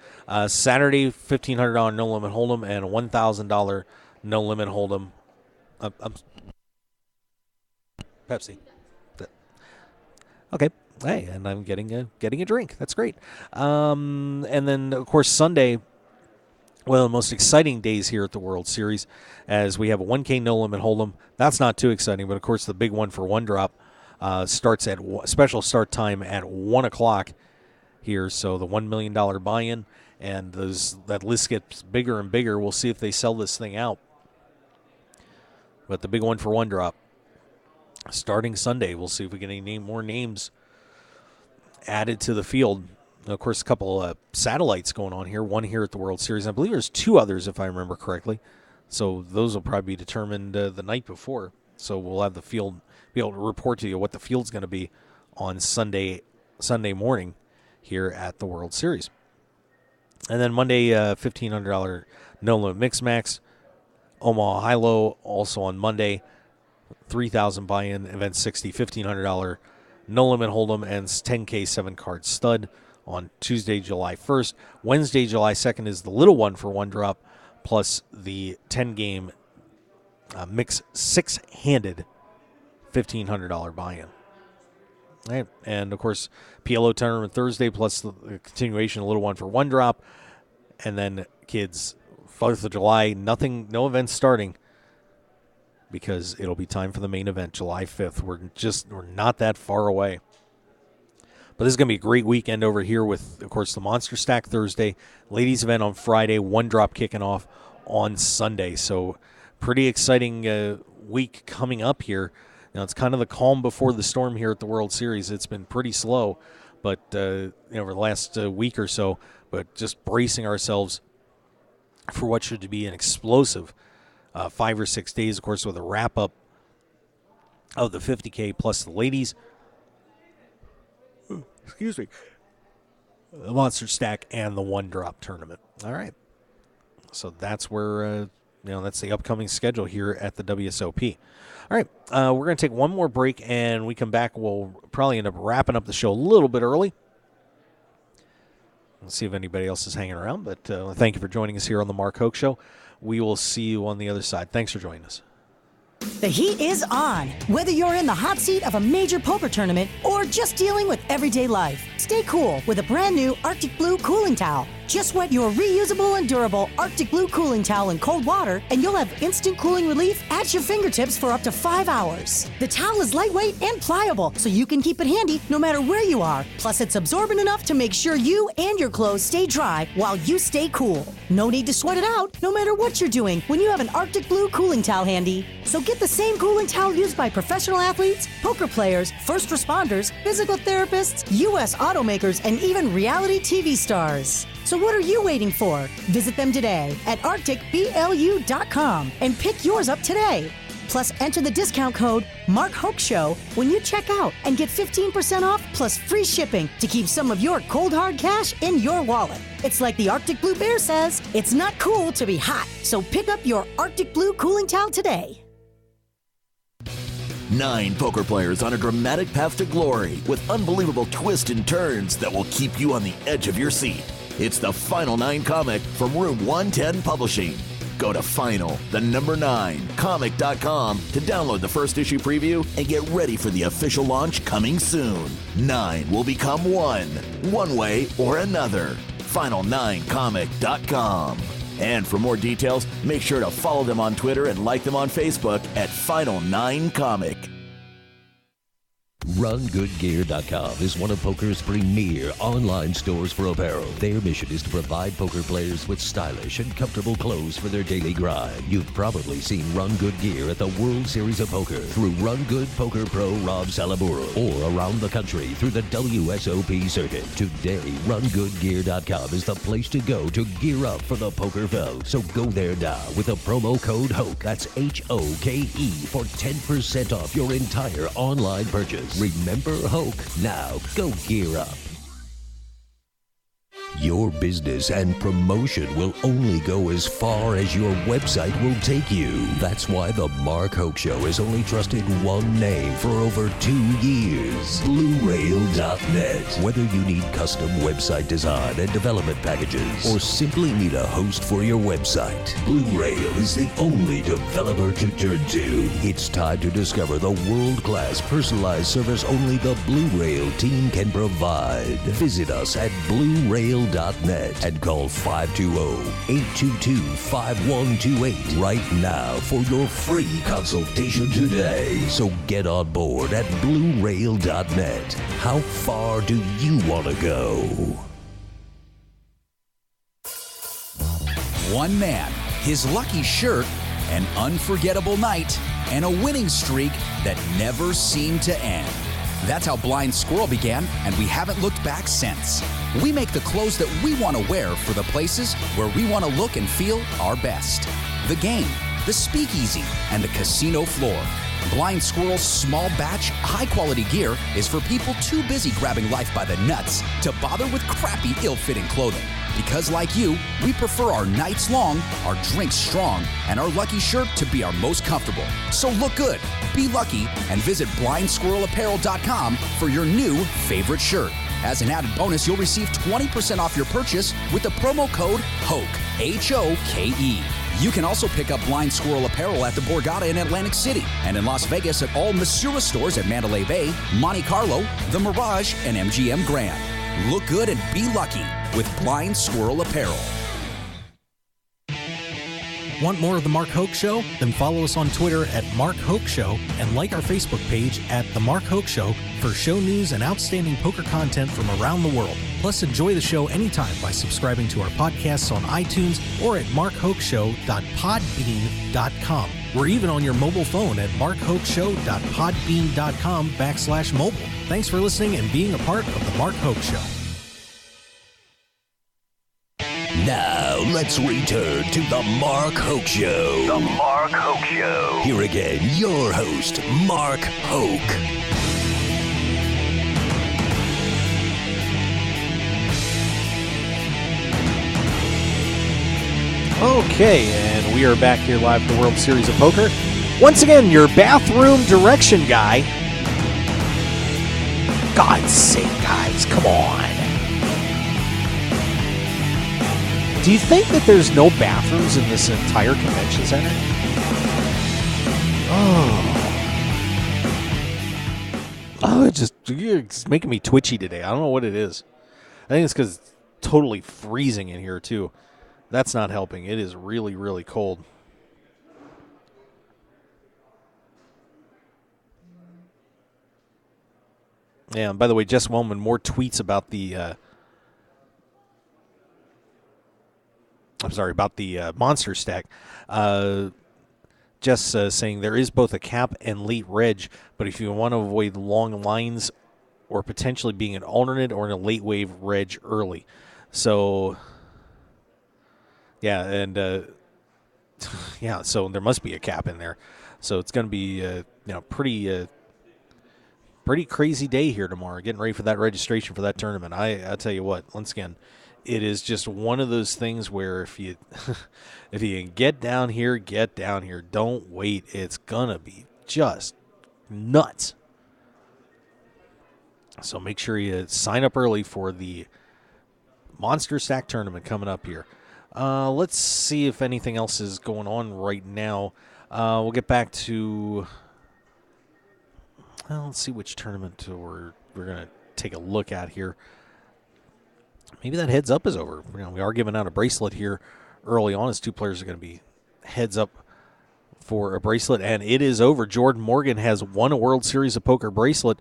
Saturday, $1,500 no limit hold'em and a $1,000 no limit hold'em. Pepsi. Okay. Hey, and I'm getting a drink. That's great. And then of course Sunday, one of the most exciting days here at the World Series, as we have a 1K no limit hold'em. That's not too exciting, but of course the big one for one drop starts at special start time at 1:00 here. So the $1 million buy-in, and that list gets bigger and bigger. We'll see if they sell this thing out. But the big one for one drop starting Sunday. We'll see if we get any more names added to the field. Of course, a couple of satellites going on here. One here at the World Series. I believe there's 2 others, if I remember correctly. So those will probably be determined the night before. So we'll have the field, be able to report to you what the field's going to be on Sunday morning here at the World Series. And then Monday, $1,500 no limit mix max. Omaha high-low also on Monday. 3,000 buy-in, event 60, $1,500 no limit hold'em, and 10K 7-card stud on Tuesday, July 1st. Wednesday, July 2nd is the little one for one drop, plus the 10-game mix 6-handed $1,500 buy-in. All right. And, of course, PLO tournament Thursday, plus the continuation, a little one for one drop. And then, kids, 4th of July, no events starting, because it'll be time for the main event, July 5th. We're not that far away. But this is going to be a great weekend over here with, of course, the Monster Stack Thursday, ladies event on Friday, one drop kicking off on Sunday. So pretty exciting week coming up here. Now, it's kind of the calm before the storm here at the World Series. It's been pretty slow, but over the last week or so, but just bracing ourselves for what should be an explosive 5 or 6 days, of course, with a wrap-up of the 50K plus the ladies. Excuse me. The Monster Stack and the one-drop tournament. All right. So that's where, that's the upcoming schedule here at the WSOP. All right. We're going to take one more break, and we come back. We'll probably end up wrapping up the show a little bit early. Let's see if anybody else is hanging around, but thank you for joining us here on the Mark Hoke Show. We will see you on the other side. Thanks for joining us. The heat is on. Whether you're in the hot seat of a major poker tournament or just dealing with everyday life, stay cool with a brand new Arctic Blue cooling towel. Just wet your reusable and durable Arctic Blue cooling towel in cold water, and you'll have instant cooling relief at your fingertips for up to 5 hours. The towel is lightweight and pliable, so you can keep it handy no matter where you are. Plus, it's absorbent enough to make sure you and your clothes stay dry while you stay cool. No need to sweat it out, no matter what you're doing, when you have an Arctic Blue cooling towel handy. So get the same cooling towel used by professional athletes, poker players, first responders, physical therapists, U.S. automakers, and even reality TV stars. So what are you waiting for? Visit them today at arcticblu.com and pick yours up today. Plus, enter the discount code MarkHokeShow when you check out and get 15% off plus free shipping to keep some of your cold hard cash in your wallet. It's like the Arctic Blue Bear says, it's not cool to be hot. So pick up your Arctic Blue cooling towel today. 9 poker players on a dramatic path to glory with unbelievable twists and turns that will keep you on the edge of your seat. It's the Final 9 comic from Room 110 Publishing. Go to final9comic.com to download the first issue preview and get ready for the official launch coming soon. 9 will become one way or another. Final9comic.com. And for more details, make sure to follow them on Twitter and like them on Facebook at Final9Comic. RunGoodGear.com is one of poker's premier online stores for apparel. Their mission is to provide poker players with stylish and comfortable clothes for their daily grind. You've probably seen Run Good Gear at the World Series of Poker through Run Good Poker Pro Rob Salaburo, or around the country through the WSOP circuit. Today, RunGoodGear.com is the place to go to gear up for the poker felt. So go there now with the promo code HOKE, that's HOKE, for 10% off your entire online purchase. Remember Hoke. Now go gear up. Your business and promotion will only go as far as your website will take you. That's why the Mark Hoke Show has only trusted one name for over 2 years, BlueRail.net. Whether you need custom website design and development packages or simply need a host for your website, Blue Rail is the only developer to turn to. It's time to discover the world-class personalized service only the Blue Rail team can provide. Visit us at BlueRail.net and call 520-822-5128 right now for your free consultation today. So get on board at BlueRail.net. How far do you want to go? One man, his lucky shirt, an unforgettable night, and a winning streak that never seemed to end. That's how Blind Squirrel began, and we haven't looked back since. We make the clothes that we want to wear for the places where we want to look and feel our best. The game, the speakeasy, and the casino floor. Blind Squirrel's small batch, high-quality gear is for people too busy grabbing life by the nuts to bother with crappy, ill-fitting clothing. Because like you, we prefer our nights long, our drinks strong, and our lucky shirt to be our most comfortable. So look good, be lucky, and visit blindsquirrelapparel.com for your new favorite shirt. As an added bonus, you'll receive 20% off your purchase with the promo code HOKE, H-O-K-E. You can also pick up Blind Squirrel apparel at the Borgata in Atlantic City and in Las Vegas at all Masura stores at Mandalay Bay, Monte Carlo, The Mirage, and MGM Grand. Look good and be lucky with Blind Squirrel apparel. Want more of The Mark Hoke Show? Then follow us on Twitter at Mark Hoke Show and like our Facebook page at The Mark Hoke Show for show news and outstanding poker content from around the world. Plus, enjoy the show anytime by subscribing to our podcasts on iTunes or at markhokeshow.podbean.com. We're even on your mobile phone at markhokeshow.podbean.com/mobile. Thanks for listening and being a part of The Mark Hoke Show. Now, let's return to the Mark Hoke Show. The Mark Hoke Show. Here again, your host, Mark Hoke. Okay, and we are back here live at the World Series of Poker. Once again, your bathroom direction guy. God's sake, guys, come on. Do you think that there's no bathrooms in this entire convention center? It's making me twitchy today. I don't know what it is. I think it's because it's totally freezing in here, too. That's not helping. It is really, really cold. Yeah, and by the way, Jess Wellman, more tweets about the... about the monster stack. Jess saying there is both a cap and late reg, but if you want to avoid long lines or potentially being an alternate or in a late wave reg early. So, yeah, and yeah, so there must be a cap in there. So it's going to be pretty crazy day here tomorrow. Getting ready for that registration for that tournament. I tell you what, once again, it is just one of those things where if you if you can get down here, get down here. Don't wait. It's gonna be just nuts. So make sure you sign up early for the Monster Stack tournament coming up here. Let's see if anything else is going on right now. We'll get back to... Well, let's see which tournament we're going to take a look at here. Maybe that heads up is over. We are giving out a bracelet here early on as two players are going to be heads up for a bracelet, and it is over. Jordan Morgan has won a World Series of Poker bracelet.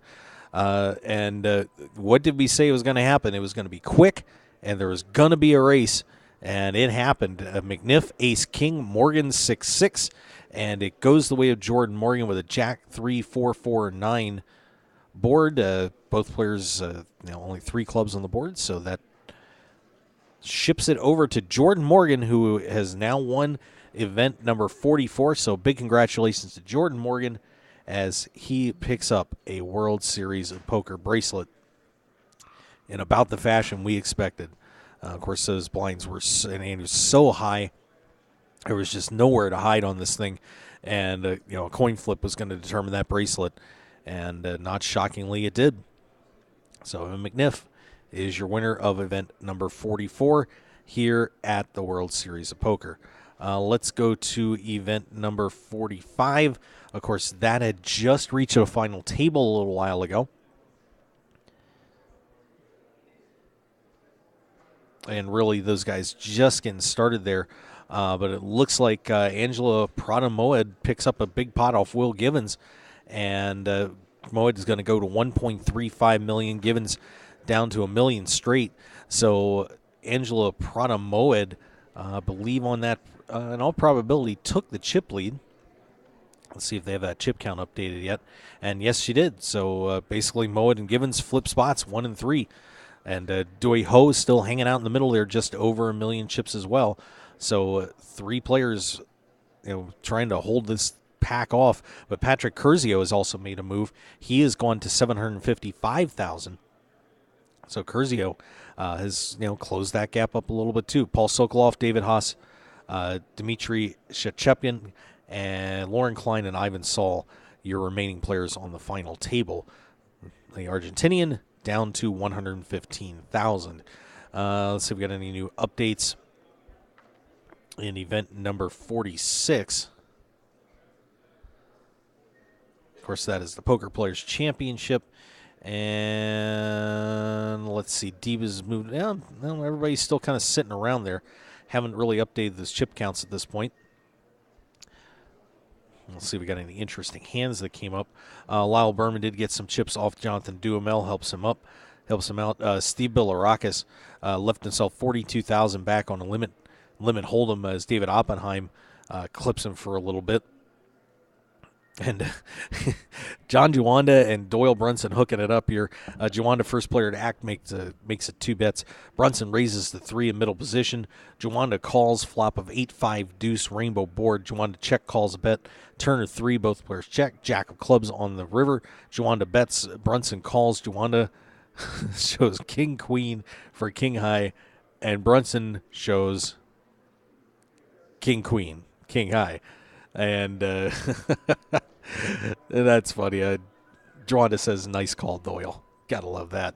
And what did we say was going to happen? It was going to be quick, and there was going to be a race, and it happened. McNiff, Ace King, Morgan 6-6, and it goes the way of Jordan Morgan with a Jack 3-4-4-9 board. Both players, only 3 clubs on the board, so that ships it over to Jordan Morgan, who has now won event number 44. So big congratulations to Jordan Morgan as he picks up a World Series of Poker bracelet in about the fashion we expected. Of course, those blinds were and it was so high, there was just nowhere to hide on this thing. And, a coin flip was going to determine that bracelet. And not shockingly, it did. So McNiff is your winner of event number 44 here at the World Series of Poker. Let's go to event number 45. Of course, that had just reached a final table a little while ago. And really, those guys just getting started there. But it looks like Angela Prada-Moed picks up a big pot off Will Givens. And Moed is going to go to $1.35 million. Givens down to $1 million straight. So Angela Prada-Moed, I believe on that, in all probability, took the chip lead. Let's see if they have that chip count updated yet. And yes, she did. So basically, Moed and Givens flip spots 1 and 3. And Doi Ho is still hanging out in the middle there, just over 1 million chips as well. So 3 players, trying to hold this pack off. But Patrick Curzio has also made a move. He has gone to $755,000. So Curzio has closed that gap up a little bit too. Paul Sokolov, David Haas, Dmitry Shechepin, and Lauren Klein and Ivan Saul, your remaining players on the final table. The Argentinian down to $115,000. Let's see if we got any new updates in event number 46. Of course, that is the Poker Players Championship. And let's see, Divas moved down. Well, everybody's still kind of sitting around there. Haven't really updated those chip counts at this point. Let's see if we got any interesting hands that came up. Lyle Berman did get some chips off Jonathan Duhamel, helps him out. Steve Bilirakis left himself $42,000 back on a limit hold'em as David Oppenheim clips him for a little bit. And John Juanda and Doyle Brunson hooking it up here. Juanda, first player to act, makes it 2 bets. Brunson raises the 3 in middle position. Juanda calls, flop of 8-5 deuce rainbow board. Juanda check, calls a bet. Turn of 3, both players check. Jack of clubs on the river. Juanda bets. Brunson calls. Juanda shows king queen for king high, and Brunson shows king queen king high. And that's funny. Juanda says, nice call, Doyle. Gotta love that.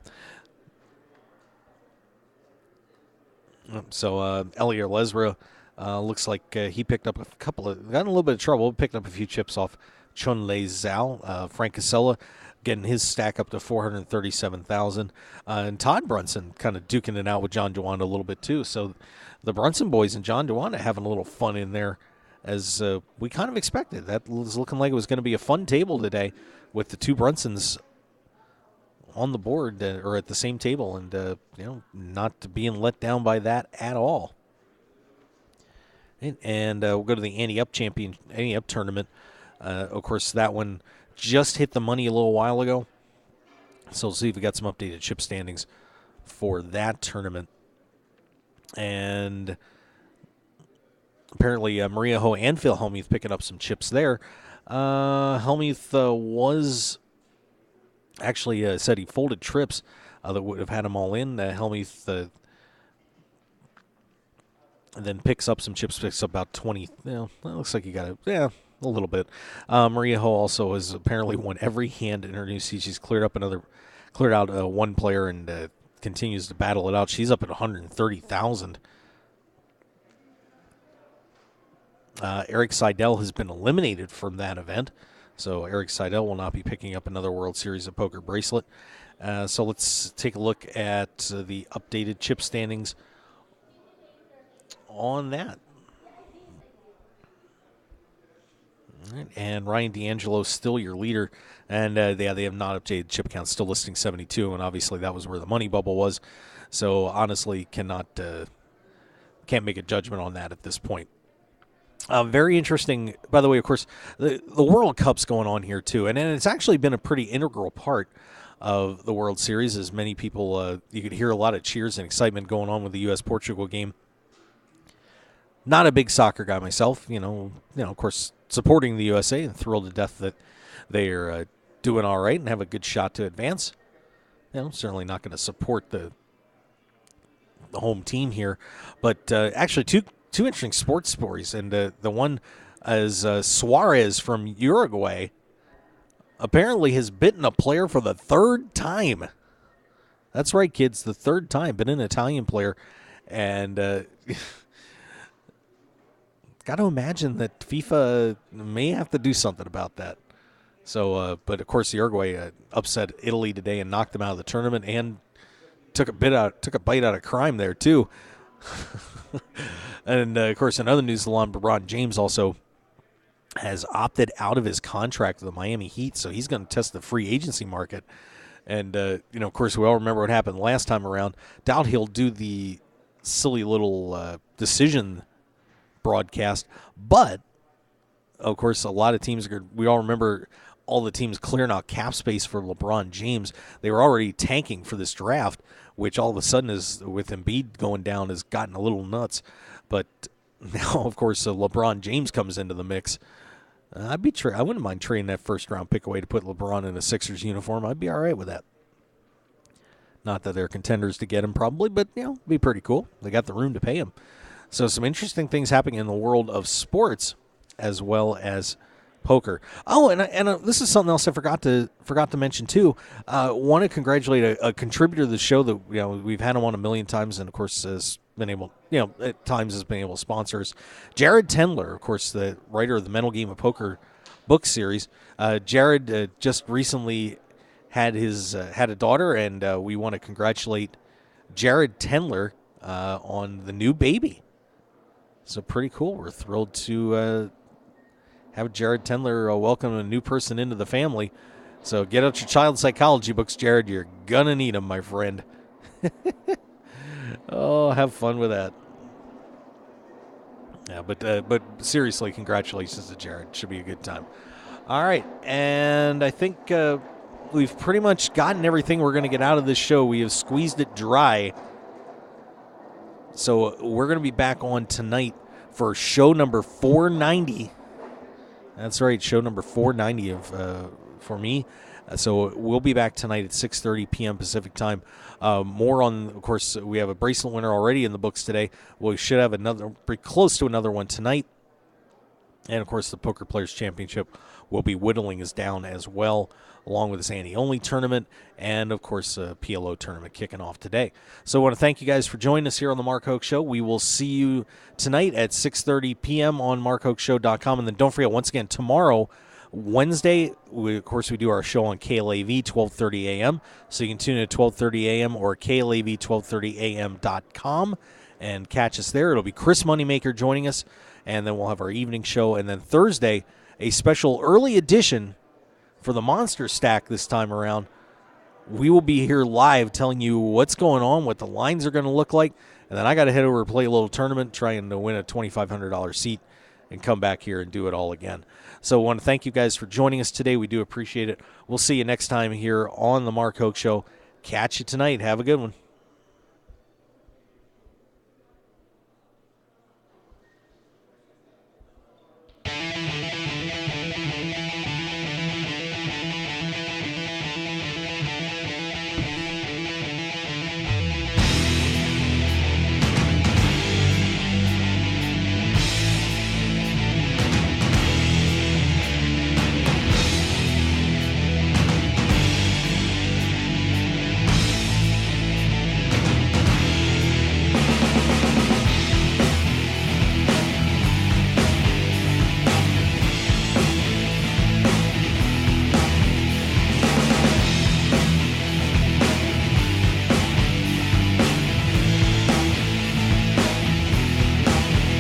So Elier Lesra looks like he picked up got in a little bit of trouble, picked up a few chips off Chunlei Zhao. Frank Casella getting his stack up to $437,000. And Todd Brunson kind of duking it out with John Juanda a little bit too. So the Brunson boys and John Juanda having a little fun in there, as we kind of expected. That was looking like it was going to be a fun table today with the 2 Brunsons on the board or at the same table, and not being let down by that at all. And we'll go to the Ante Up tournament. Of course, that one just hit the money a little while ago, so we'll see if we got some updated chip standings for that tournament. And apparently, Maria Ho and Phil Hellmuth picking up some chips there. Hellmuth was actually said he folded trips that would have had him all in. Hellmuth then picks up some chips, picks up about 20. Looks like he got a little bit. Maria Ho also has apparently won every hand in her new seat. She's cleared out one player and continues to battle it out. She's up at $130,000. Eric Seidel has been eliminated from that event, so Eric Seidel will not be picking up another World Series of Poker bracelet. So let's take a look at the updated chip standings on that. All right, and Ryan D'Angelo still your leader, and they have not updated chip count, still listing 72, and obviously that was where the money bubble was. So honestly, can't make a judgment on that at this point. Very interesting, by the way, of course, the World Cup's going on here too, and it's actually been a pretty integral part of the World Series, as many people, you could hear a lot of cheers and excitement going on with the U.S.-Portugal game. Not a big soccer guy myself, of course, supporting the USA and thrilled to death that they are doing all right and have a good shot to advance. Certainly not going to support the home team here. But actually, two interesting sports stories, and the one is Suarez from Uruguay apparently has bitten a player for the third time. That's right, kids, the third time. Been an Italian player, and got to imagine that FIFA may have to do something about that. So, but of course, the Uruguay upset Italy today and knocked them out of the tournament, and took a bite out of crime there too. And of course, in other news, LeBron James also has opted out of his contract with the Miami Heat, so he's going to test the free agency market. And of course, we all remember what happened last time around. Doubt he'll do the silly little decision broadcast, but of course, a lot of teams we all remember all the teams clearing out cap space for LeBron James. They were already tanking for this draft, which all of a sudden is, with Embiid going down, has gotten a little nuts. But now, of course, LeBron James comes into the mix. I wouldn't mind trading that first-round pick away to put LeBron in a Sixers uniform. I'd be all right with that. Not that they're contenders to get him, probably, but it'd be pretty cool. They got the room to pay him. So some interesting things happening in the world of sports as well as poker. Oh, and this is something else I forgot to mention too. Want to congratulate a contributor to the show that we've had him on a million times, and of course has been able, at times has been able to sponsor us. Jared Tendler, of course, the writer of the Mental Game of Poker book series. Jared just recently had a daughter, and we want to congratulate Jared Tendler on the new baby. So pretty cool. We're thrilled to have Jared Tendler welcome a new person into the family. So get out your child psychology books, Jared. You're going to need them, my friend. Oh, have fun with that. Yeah, but seriously, congratulations to Jared. Should be a good time. All right, and I think we've pretty much gotten everything we're going to get out of this show. We have squeezed it dry. So we're going to be back on tonight for show number 490. That's right, show number 490 for me. So we'll be back tonight at 6:30 p.m. Pacific time. More on, of course, we have a bracelet winner already in the books today. We should have another, pretty close to another one tonight. And, of course, the Poker Players Championship will be whittling us down as well, along with this Ante-only tournament and, of course, a PLO tournament kicking off today. So I want to thank you guys for joining us here on the Mark Hoke Show. We will see you tonight at 6:30 p.m. on markhokeshow.com. And then don't forget, once again, tomorrow, Wednesday, we do our show on KLAV, 12:30 a.m. So you can tune in at 12:30 a.m. or KLAV1230am.com and catch us there. It'll be Chris Moneymaker joining us, and then we'll have our evening show. And then Thursday, a special early edition for the Monster Stack this time around. We will be here live telling you what's going on, what the lines are going to look like, and then I got to head over and play a little tournament, trying to win a $2,500 seat, and come back here and do it all again. So I want to thank you guys for joining us today. We do appreciate it. We'll see you next time here on the Mark Hoke Show. Catch you tonight. Have a good one.